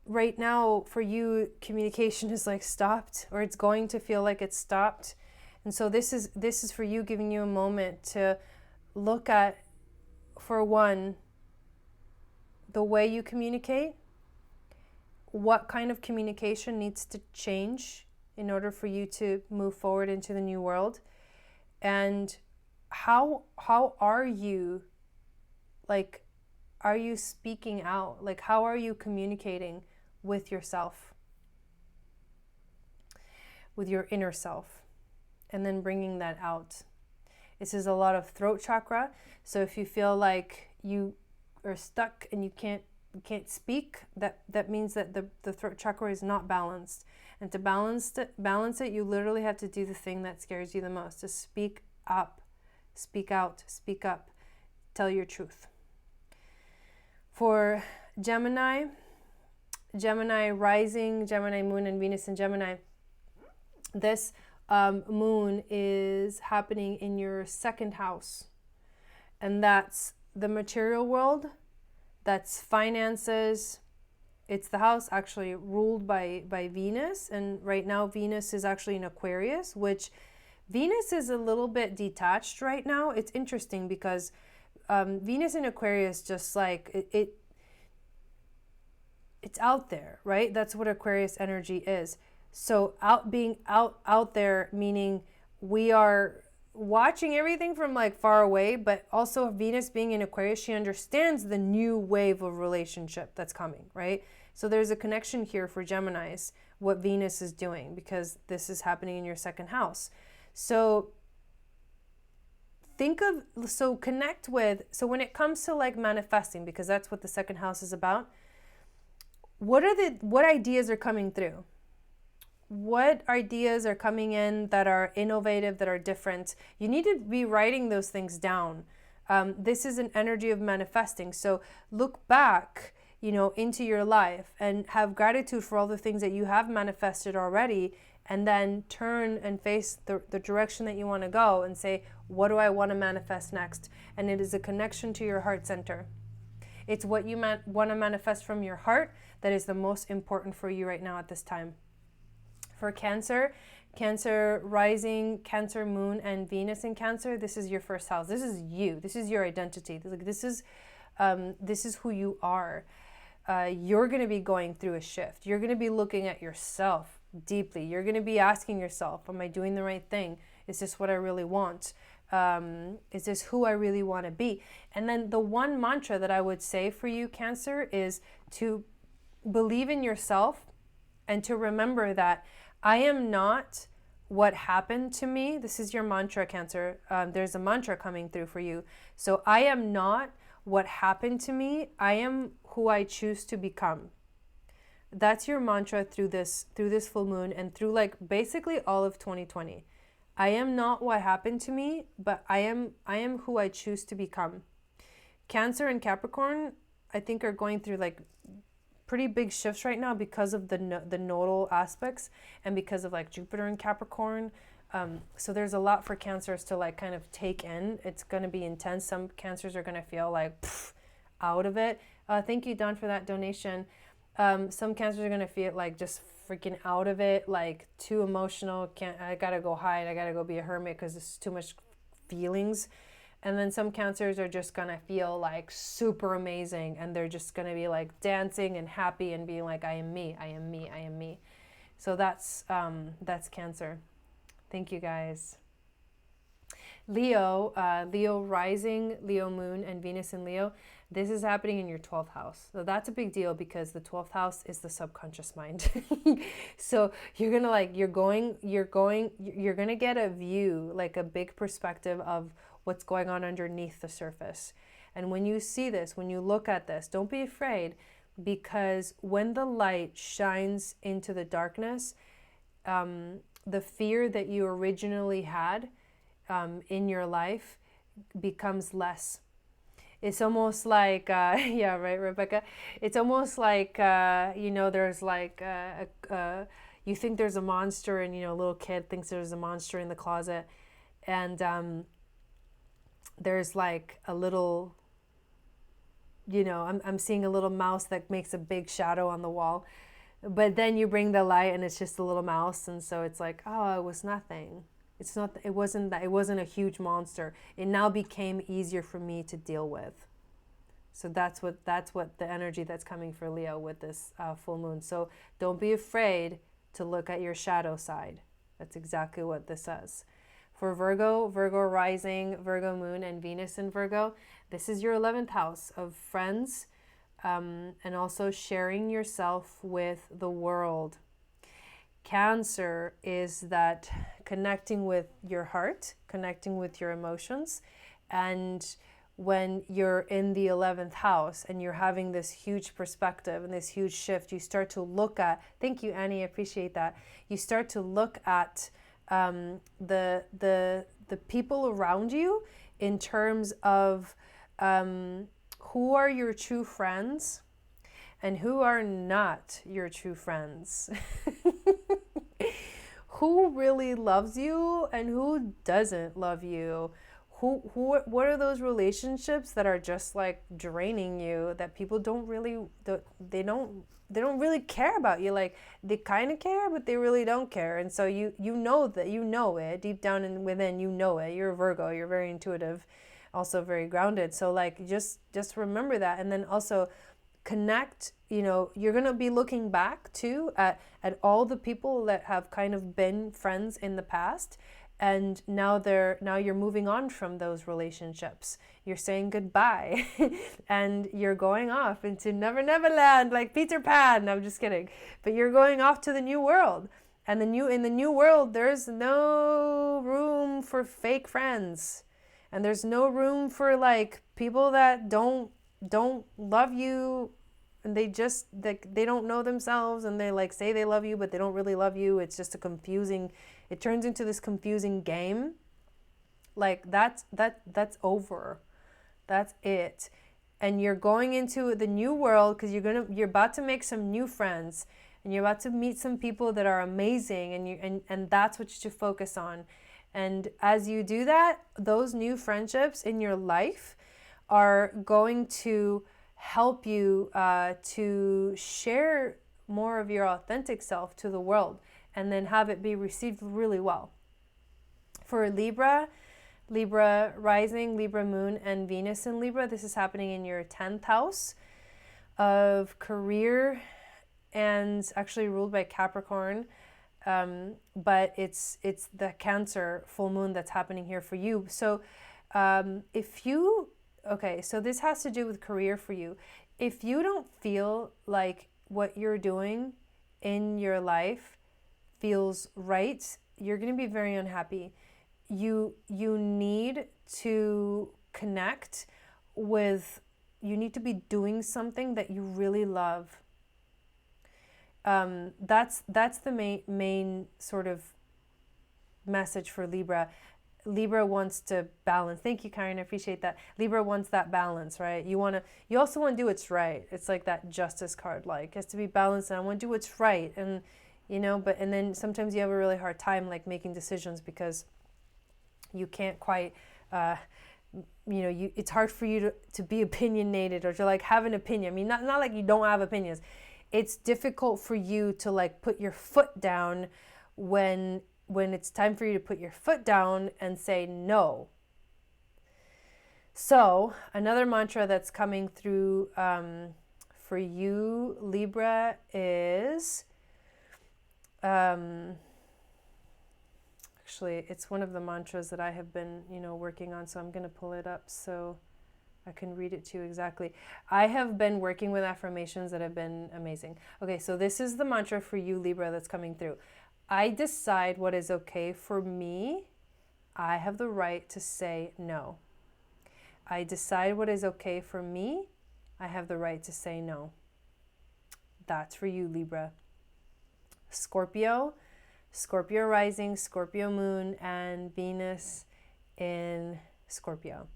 S2: right now for you, communication is like stopped, or it's going to feel like it's stopped. And so this is for you, giving you a moment to look at, for one, the way you communicate, what kind of communication needs to change in order for you to move forward into the new world, and how are you, like, are you speaking out? Like, how are you communicating with yourself, with your inner self, and then bringing that out? This is a lot of throat chakra. So if you feel like you are stuck and you can't speak, that means that the throat chakra is not balanced. And to balance it, you literally have to do the thing that scares you the most, to speak up, speak out, speak up, tell your truth. For Gemini rising, Gemini moon, and Venus in Gemini, this moon is happening in your 2nd house. And that's the material world, that's finances. It's the house actually ruled by Venus. And right now Venus is actually in Aquarius, which Venus is a little bit detached right now. It's interesting because Venus in Aquarius, just like it's out there, right? That's what Aquarius energy is. So being out there, meaning we are watching everything from like far away, but also Venus being in Aquarius, she understands the new wave of relationship that's coming, right? So there's a connection here for Geminis, what Venus is doing, because this is happening in your 2nd house. So connect with, so when it comes to like manifesting, because that's what the 2nd house is about, what ideas are coming through? What ideas are coming in that are innovative, that are different? You need to be writing those things down. This is an energy of manifesting. So look back, into your life and have gratitude for all the things that you have manifested already, and then turn and face the direction that you want to go and say, what do I want to manifest next? And it is a connection to your heart center. It's what you want to manifest from your heart that is the most important for you right now at this time. For Cancer, Cancer rising, Cancer moon, and Venus in Cancer, this is your first house. This is you. This is your identity. This is who you are. You're going to be going through a shift. You're going to be looking at yourself deeply. You're going to be asking yourself, am I doing the right thing? Is this what I really want? Is this who I really want to be? And then the one mantra that I would say for you, Cancer, is to believe in yourself and to remember that I am not what happened to me. This is your mantra, Cancer. There's a mantra coming through for you. So I am not what happened to me. I am who I choose to become. That's your mantra through this full moon and through like basically all of 2020. I am not what happened to me, but I am who I choose to become. Cancer and Capricorn, I think, are going through like pretty big shifts right now because of the nodal aspects and because of like Jupiter in Capricorn. So there's a lot for Cancers to like kind of take in. It's going to be intense. Some Cancers are going to feel like out of it. Thank you, Don, for that donation. Some Cancers are going to feel like just freaking out of it, like too emotional. I got to go hide. I got to go be a hermit because it's too much feelings. And then some Cancers are just going to feel like super amazing. And they're just going to be like dancing and happy and being like, I am me, I am me, I am me. So that's Cancer. Thank you, guys. Leo, Leo rising, Leo moon, and Venus in Leo. This is happening in your 12th house. So that's a big deal because the 12th house is the subconscious mind. So you're going to like, you're going to get a view, like a big perspective of what's going on underneath the surface. And when you see this, when you look at this, don't be afraid, because when the light shines into the darkness, the fear that you originally had in your life becomes less. It's almost like, yeah, right, Rebecca? It's almost like, there's like, you think there's a monster and, a little kid thinks there's a monster in the closet. And there's like a little, I'm seeing a little mouse that makes a big shadow on the wall. But then you bring the light and it's just a little mouse. And so it's like, oh, it was nothing. It wasn't a huge monster. It now became easier for me to deal with. So that's what the energy that's coming for Leo with this full moon. So don't be afraid to look at your shadow side. That's exactly what this says. For Virgo, Virgo rising, Virgo moon, and Venus in Virgo, this is your 11th house of friends, and also sharing yourself with the world. Cancer is that connecting with your heart, connecting with your emotions. And when you're in the 11th house and you're having this huge perspective and this huge shift, you start to look at, thank you, Annie, I appreciate that. You start to look at the people around you in terms of who are your true friends and who are not your true friends. Who really loves you and who doesn't love you? What are those relationships that are just like draining you, that people don't really, they don't really care about you? Like they kind of care, but they really don't care. And so you know it deep down and within, you know it. You're a Virgo, you're very intuitive, also very grounded. So like just remember that. And then also connect, you're going to be looking back too at all the people that have kind of been friends in the past. And now you're moving on from those relationships. You're saying goodbye and you're going off into Never Neverland like Peter Pan. No, I'm just kidding. But you're going off to the new world. And in the new world, there's no room for fake friends. And there's no room for like people that don't love you, and they don't know themselves, and they like say they love you, but they don't really love you. It's just it turns into this confusing game. Like that's over. That's it. And you're going into the new world because you're about to make some new friends, and you're about to meet some people that are amazing, and that's what you should focus on. And as you do that, those new friendships in your life are going to help you to share more of your authentic self to the world and then have it be received really well. For Libra, Libra rising, Libra moon, and Venus in Libra, this is happening in your 10th house of career and actually ruled by Capricorn. But it's the Cancer full moon that's happening here for you. So so this has to do with career for you. If you don't feel like what you're doing in your life feels right, you're going to be very unhappy. You need to connect with, you need to be doing something that you really love. That's the main sort of message for Libra. Libra wants to balance. Thank you, Karen. I appreciate that. Libra wants that balance, right? You also want to do what's right. It's like that justice card, like, it has to be balanced, and I want to do what's right. And, and then sometimes you have a really hard time, like, making decisions because you can't quite, it's hard for you to be opinionated or to, like, have an opinion. I mean, not like you don't have opinions. It's difficult for you to, like, put your foot down when it's time for you to put your foot down and say no. So another mantra that's coming through for you, Libra, is actually, it's one of the mantras that I have been, working on. So I'm going to pull it up so I can read it to you exactly. I have been working with affirmations that have been amazing. Okay, so this is the mantra for you, Libra, that's coming through. I decide what is okay for me. I have the right to say no. I decide what is okay for me. I have the right to say no. That's for you, Libra. Scorpio, Scorpio rising, Scorpio moon, and Venus in Scorpio.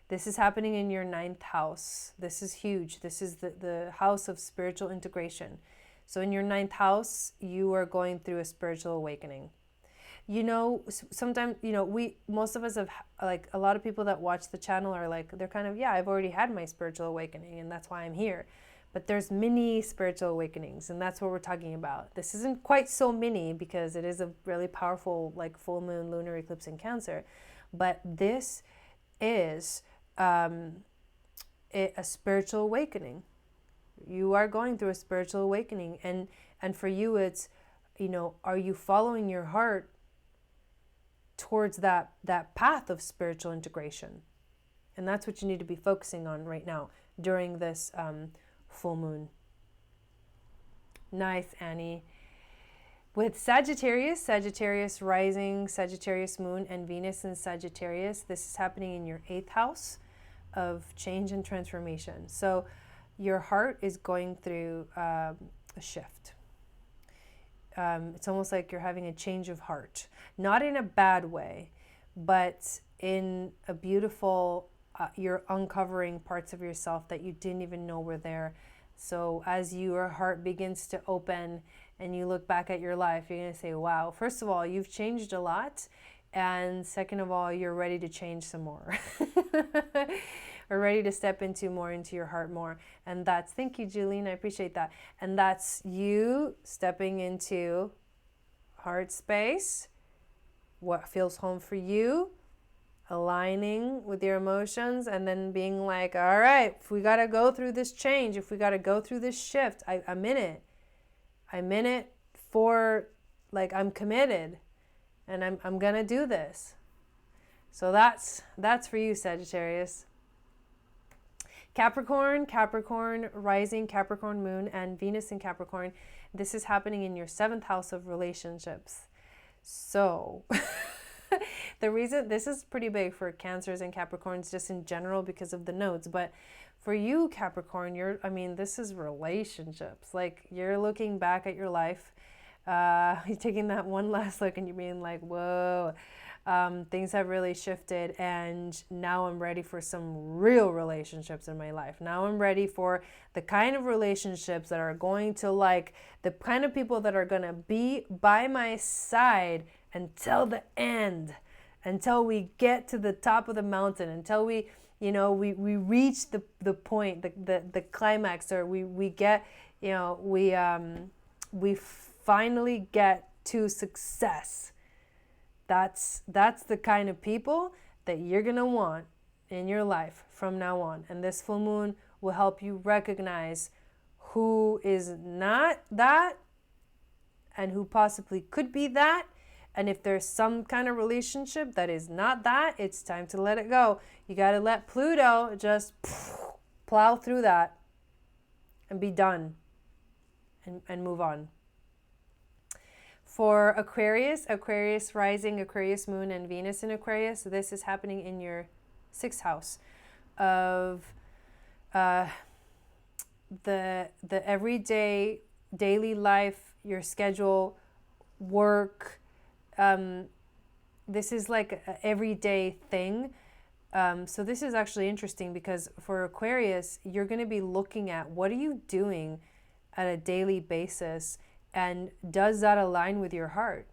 S2: This is happening in your 9th house. This is huge. This is the house of spiritual integration. So in your 9th house, you are going through a spiritual awakening. Sometimes, most of us have, like, a lot of people that watch the channel are like, they're kind of, I've already had my spiritual awakening and that's why I'm here. But there's mini spiritual awakenings, and that's what we're talking about. This isn't quite so mini because it is a really powerful, like, full moon lunar eclipse in Cancer. But this is a spiritual awakening. You are going through a spiritual awakening, and for you it's, are you following your heart towards that path of spiritual integration? And that's what you need to be focusing on right now during this full moon. Nice, Annie. With Sagittarius rising, Sagittarius moon, and Venus in Sagittarius, this is happening in your 8th house of change and transformation. So your heart is going through a shift. It's almost like you're having a change of heart. Not in a bad way, but in a beautiful, you're uncovering parts of yourself that you didn't even know were there. So as your heart begins to open and you look back at your life, you're going to say, wow, first of all, you've changed a lot. And second of all, you're ready to change some more. Or ready to step into your heart more. And that's, thank you, Julene, I appreciate that. And that's you stepping into heart space, what feels home for you, aligning with your emotions, and then being like, all right, if we got to go through this change, if we got to go through this shift, I'm in it. I'm in it for, like, I'm committed, and I'm going to do this. So that's for you, Sagittarius. Capricorn rising, Capricorn moon, and Venus in Capricorn. This is happening in your 7th house of relationships. So the reason this is pretty big for Cancers and Capricorns just in general because of the nodes, but for you, Capricorn, this is relationships. Like, you're looking back at your life, you're taking that one last look and you're being like, whoa, things have really shifted, and now I'm ready for some real relationships in my life. Now I'm ready for the kind of relationships that are going to, like, the kind of people that are going to be by my side until the end, until we get to the top of the mountain, until we we reach the point, the climax, or we get, we finally get to success. That's the kind of people that you're going to want in your life from now on. And this full moon will help you recognize who is not that and who possibly could be that. And if there's some kind of relationship that is not that, it's time to let it go. You got to let Pluto just plow through that and be done and move on. For Aquarius rising, Aquarius moon, and Venus in Aquarius, this is happening in your 6th house of the everyday, daily life, your schedule, work. This is like an everyday thing. So this is actually interesting because for Aquarius, you're going to be looking at what are you doing at a daily basis, and does that align with your heart?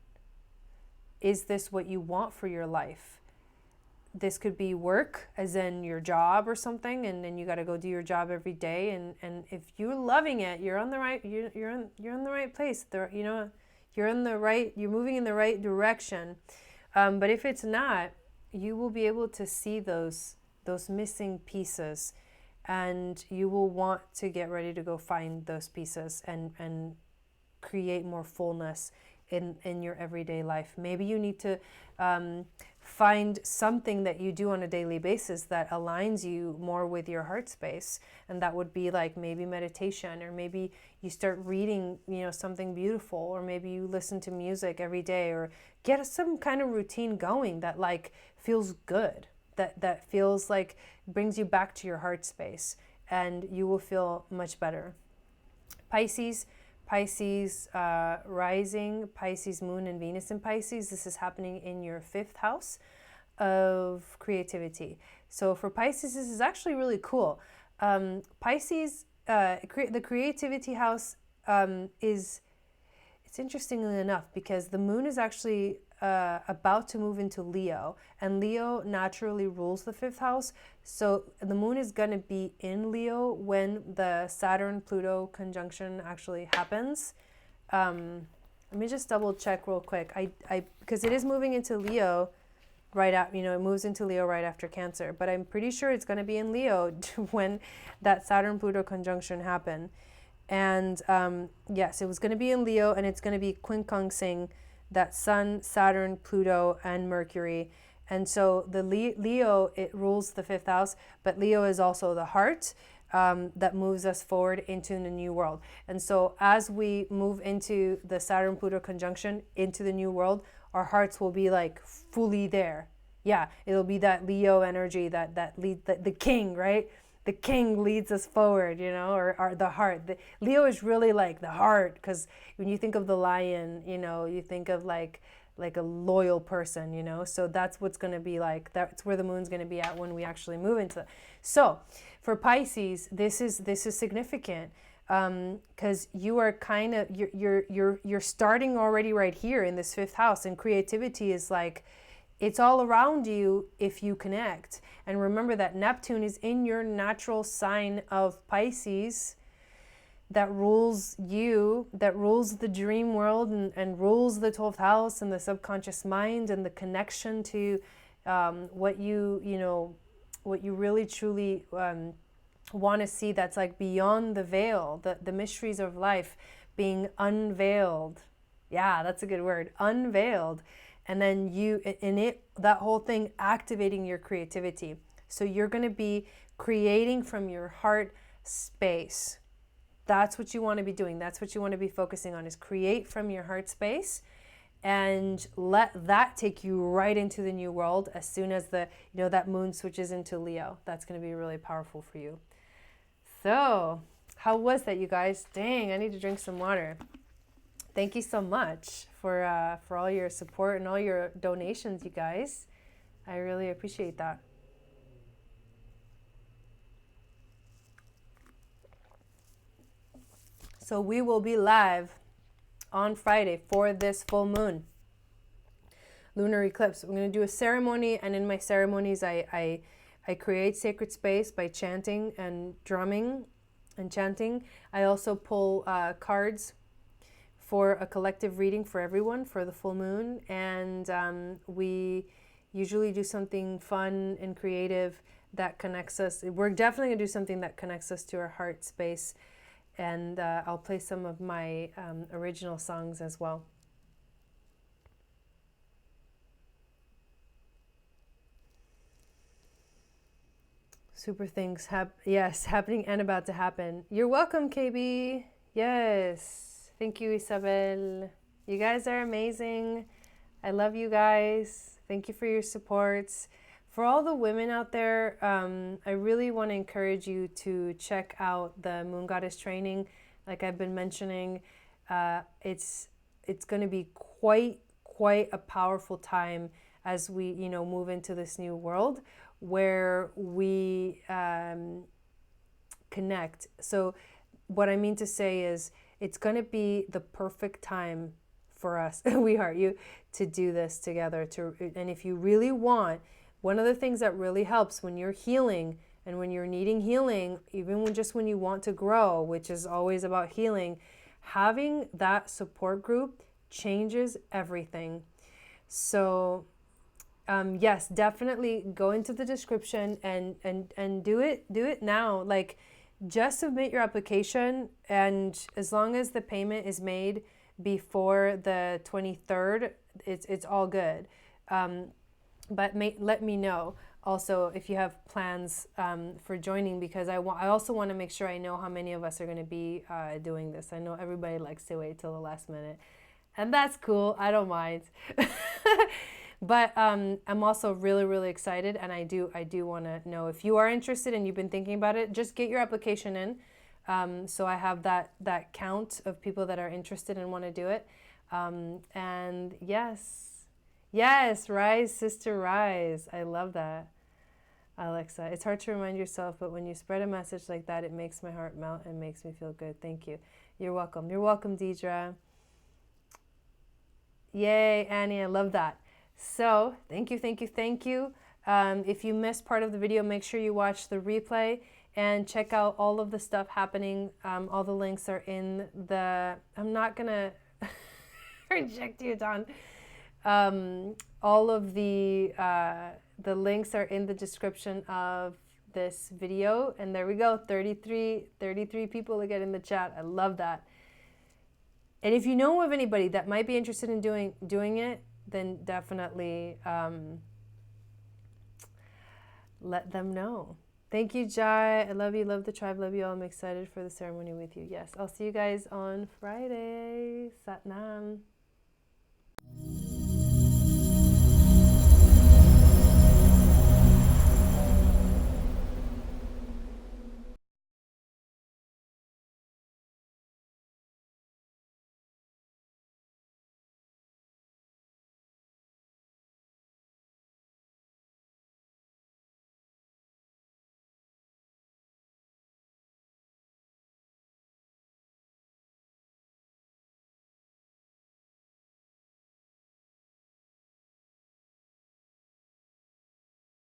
S2: Is this what you want for your life? This could be work, as in your job or something, and then you got to go do your job every day. And if you're loving it, you're on the right. You're in the right place. You're moving in the right direction. But if it's not, you will be able to see those missing pieces, and you will want to get ready to go find those pieces and create more fullness in your everyday life. Maybe you need to find something that you do on a daily basis that aligns you more with your heart space, and that would be like maybe meditation, or maybe you start reading something beautiful, or maybe you listen to music every day, or get some kind of routine going that like feels good, that feels like brings you back to your heart space, and you will feel much better. Pisces rising, Pisces moon, and Venus in Pisces. This is happening in your 5th house of creativity. So for Pisces, this is actually really cool. Pisces, the creativity house it's interestingly enough because the moon is actually about to move into Leo, and Leo naturally rules the 5th house. So the moon is going to be in Leo when the Saturn Pluto conjunction actually happens. Let me just double check real quick. I because it is moving into Leo right at, it moves into Leo right after Cancer, but I'm pretty sure it's going to be in Leo when that Saturn Pluto conjunction happened. And yes, it was going to be in Leo, and it's going to be quincunxing that Sun, Saturn, Pluto, and Mercury. And so the Leo, it rules the 5th house, but Leo is also the heart that moves us forward into the new world. And so as we move into the Saturn Pluto conjunction into the new world, our hearts will be like fully there. Yeah, it'll be that Leo energy that lead the king, right? The king leads us forward, or the heart. Leo is really like the heart, because when you think of the lion, you think of like a loyal person, so that's what's going to be like. That's where the moon's going to be at when we actually move into it. So for Pisces, this is significant, because you are kind of you're starting already right here in this 5th house, and creativity is like, it's all around you if you connect. And remember that Neptune is in your natural sign of Pisces, that rules you, that rules the dream world, and rules the 12th house and the subconscious mind, and the connection to what you really truly want to see, that's like beyond the veil, the mysteries of life being unveiled. Yeah, that's a good word, unveiled. And then that whole thing activating your creativity. So you're going to be creating from your heart space. That's what you want to be doing. That's what you want to be focusing on, is create from your heart space, and let that take you right into the new world as soon as that moon switches into Leo. That's going to be really powerful for you. So how was that, you guys? Dang, I need to drink some water. Thank you so much for all your support and all your donations, you guys. I really appreciate that. So we will be live on Friday for this full moon lunar eclipse. We're going to do a ceremony, and in my ceremonies I I create sacred space by chanting and drumming and chanting. I also pull cards for a collective reading for everyone for the full moon, and we usually do something fun and creative that connects us. We're definitely gonna do something that connects us to our heart space, and I'll play some of my original songs as well. Super things yes, happening and about to happen. You're welcome, KB. Yes. Thank you, Isabel. You guys are amazing. I love you guys. Thank you for your supports. For all the women out there, I really want to encourage you to check out the Moon Goddess training. Like I've been mentioning, it's going to be quite a powerful time as we, move into this new world where we connect. So what I mean to say is it's going to be the perfect time for us, We Heart You, to do this together. And if you really want, one of the things that really helps when you're healing and when you're needing healing, even when you want to grow, which is always about healing, having that support group changes everything. So yes, definitely go into the description and do it now. Like, just submit your application, and as long as the payment is made before the 23rd, it's all good. But let me know also if you have plans for joining, because I also want to make sure I know how many of us are going to be doing this. I know everybody likes to wait till the last minute, and that's cool. I don't mind. But I'm also really excited, and I do want to know if you are interested and you've been thinking about it. Just get your application in, so I have that count of people that are interested and want to do it. And yes, Rise, Sister Rise. I love that, Alexa. It's hard to remind yourself, but when you spread a message like that, it makes my heart melt and makes me feel good. Thank you. You're welcome. You're welcome, Deidre. Yay, Annie. I love that. So thank you. If you missed part of the video, make sure you watch the replay and check out all of the stuff happening. All the links are in the, I'm not gonna reject you, Don. All of the links are in the description of this video, and there we go. 33 people again in the chat. I love that. And if you know of anybody that might be interested in doing it, then definitely let them know. Thank you, Jai. I love you. Love the tribe. Love you all. I'm excited for the ceremony with you. Yes, I'll see you guys on Friday. Sat Nam.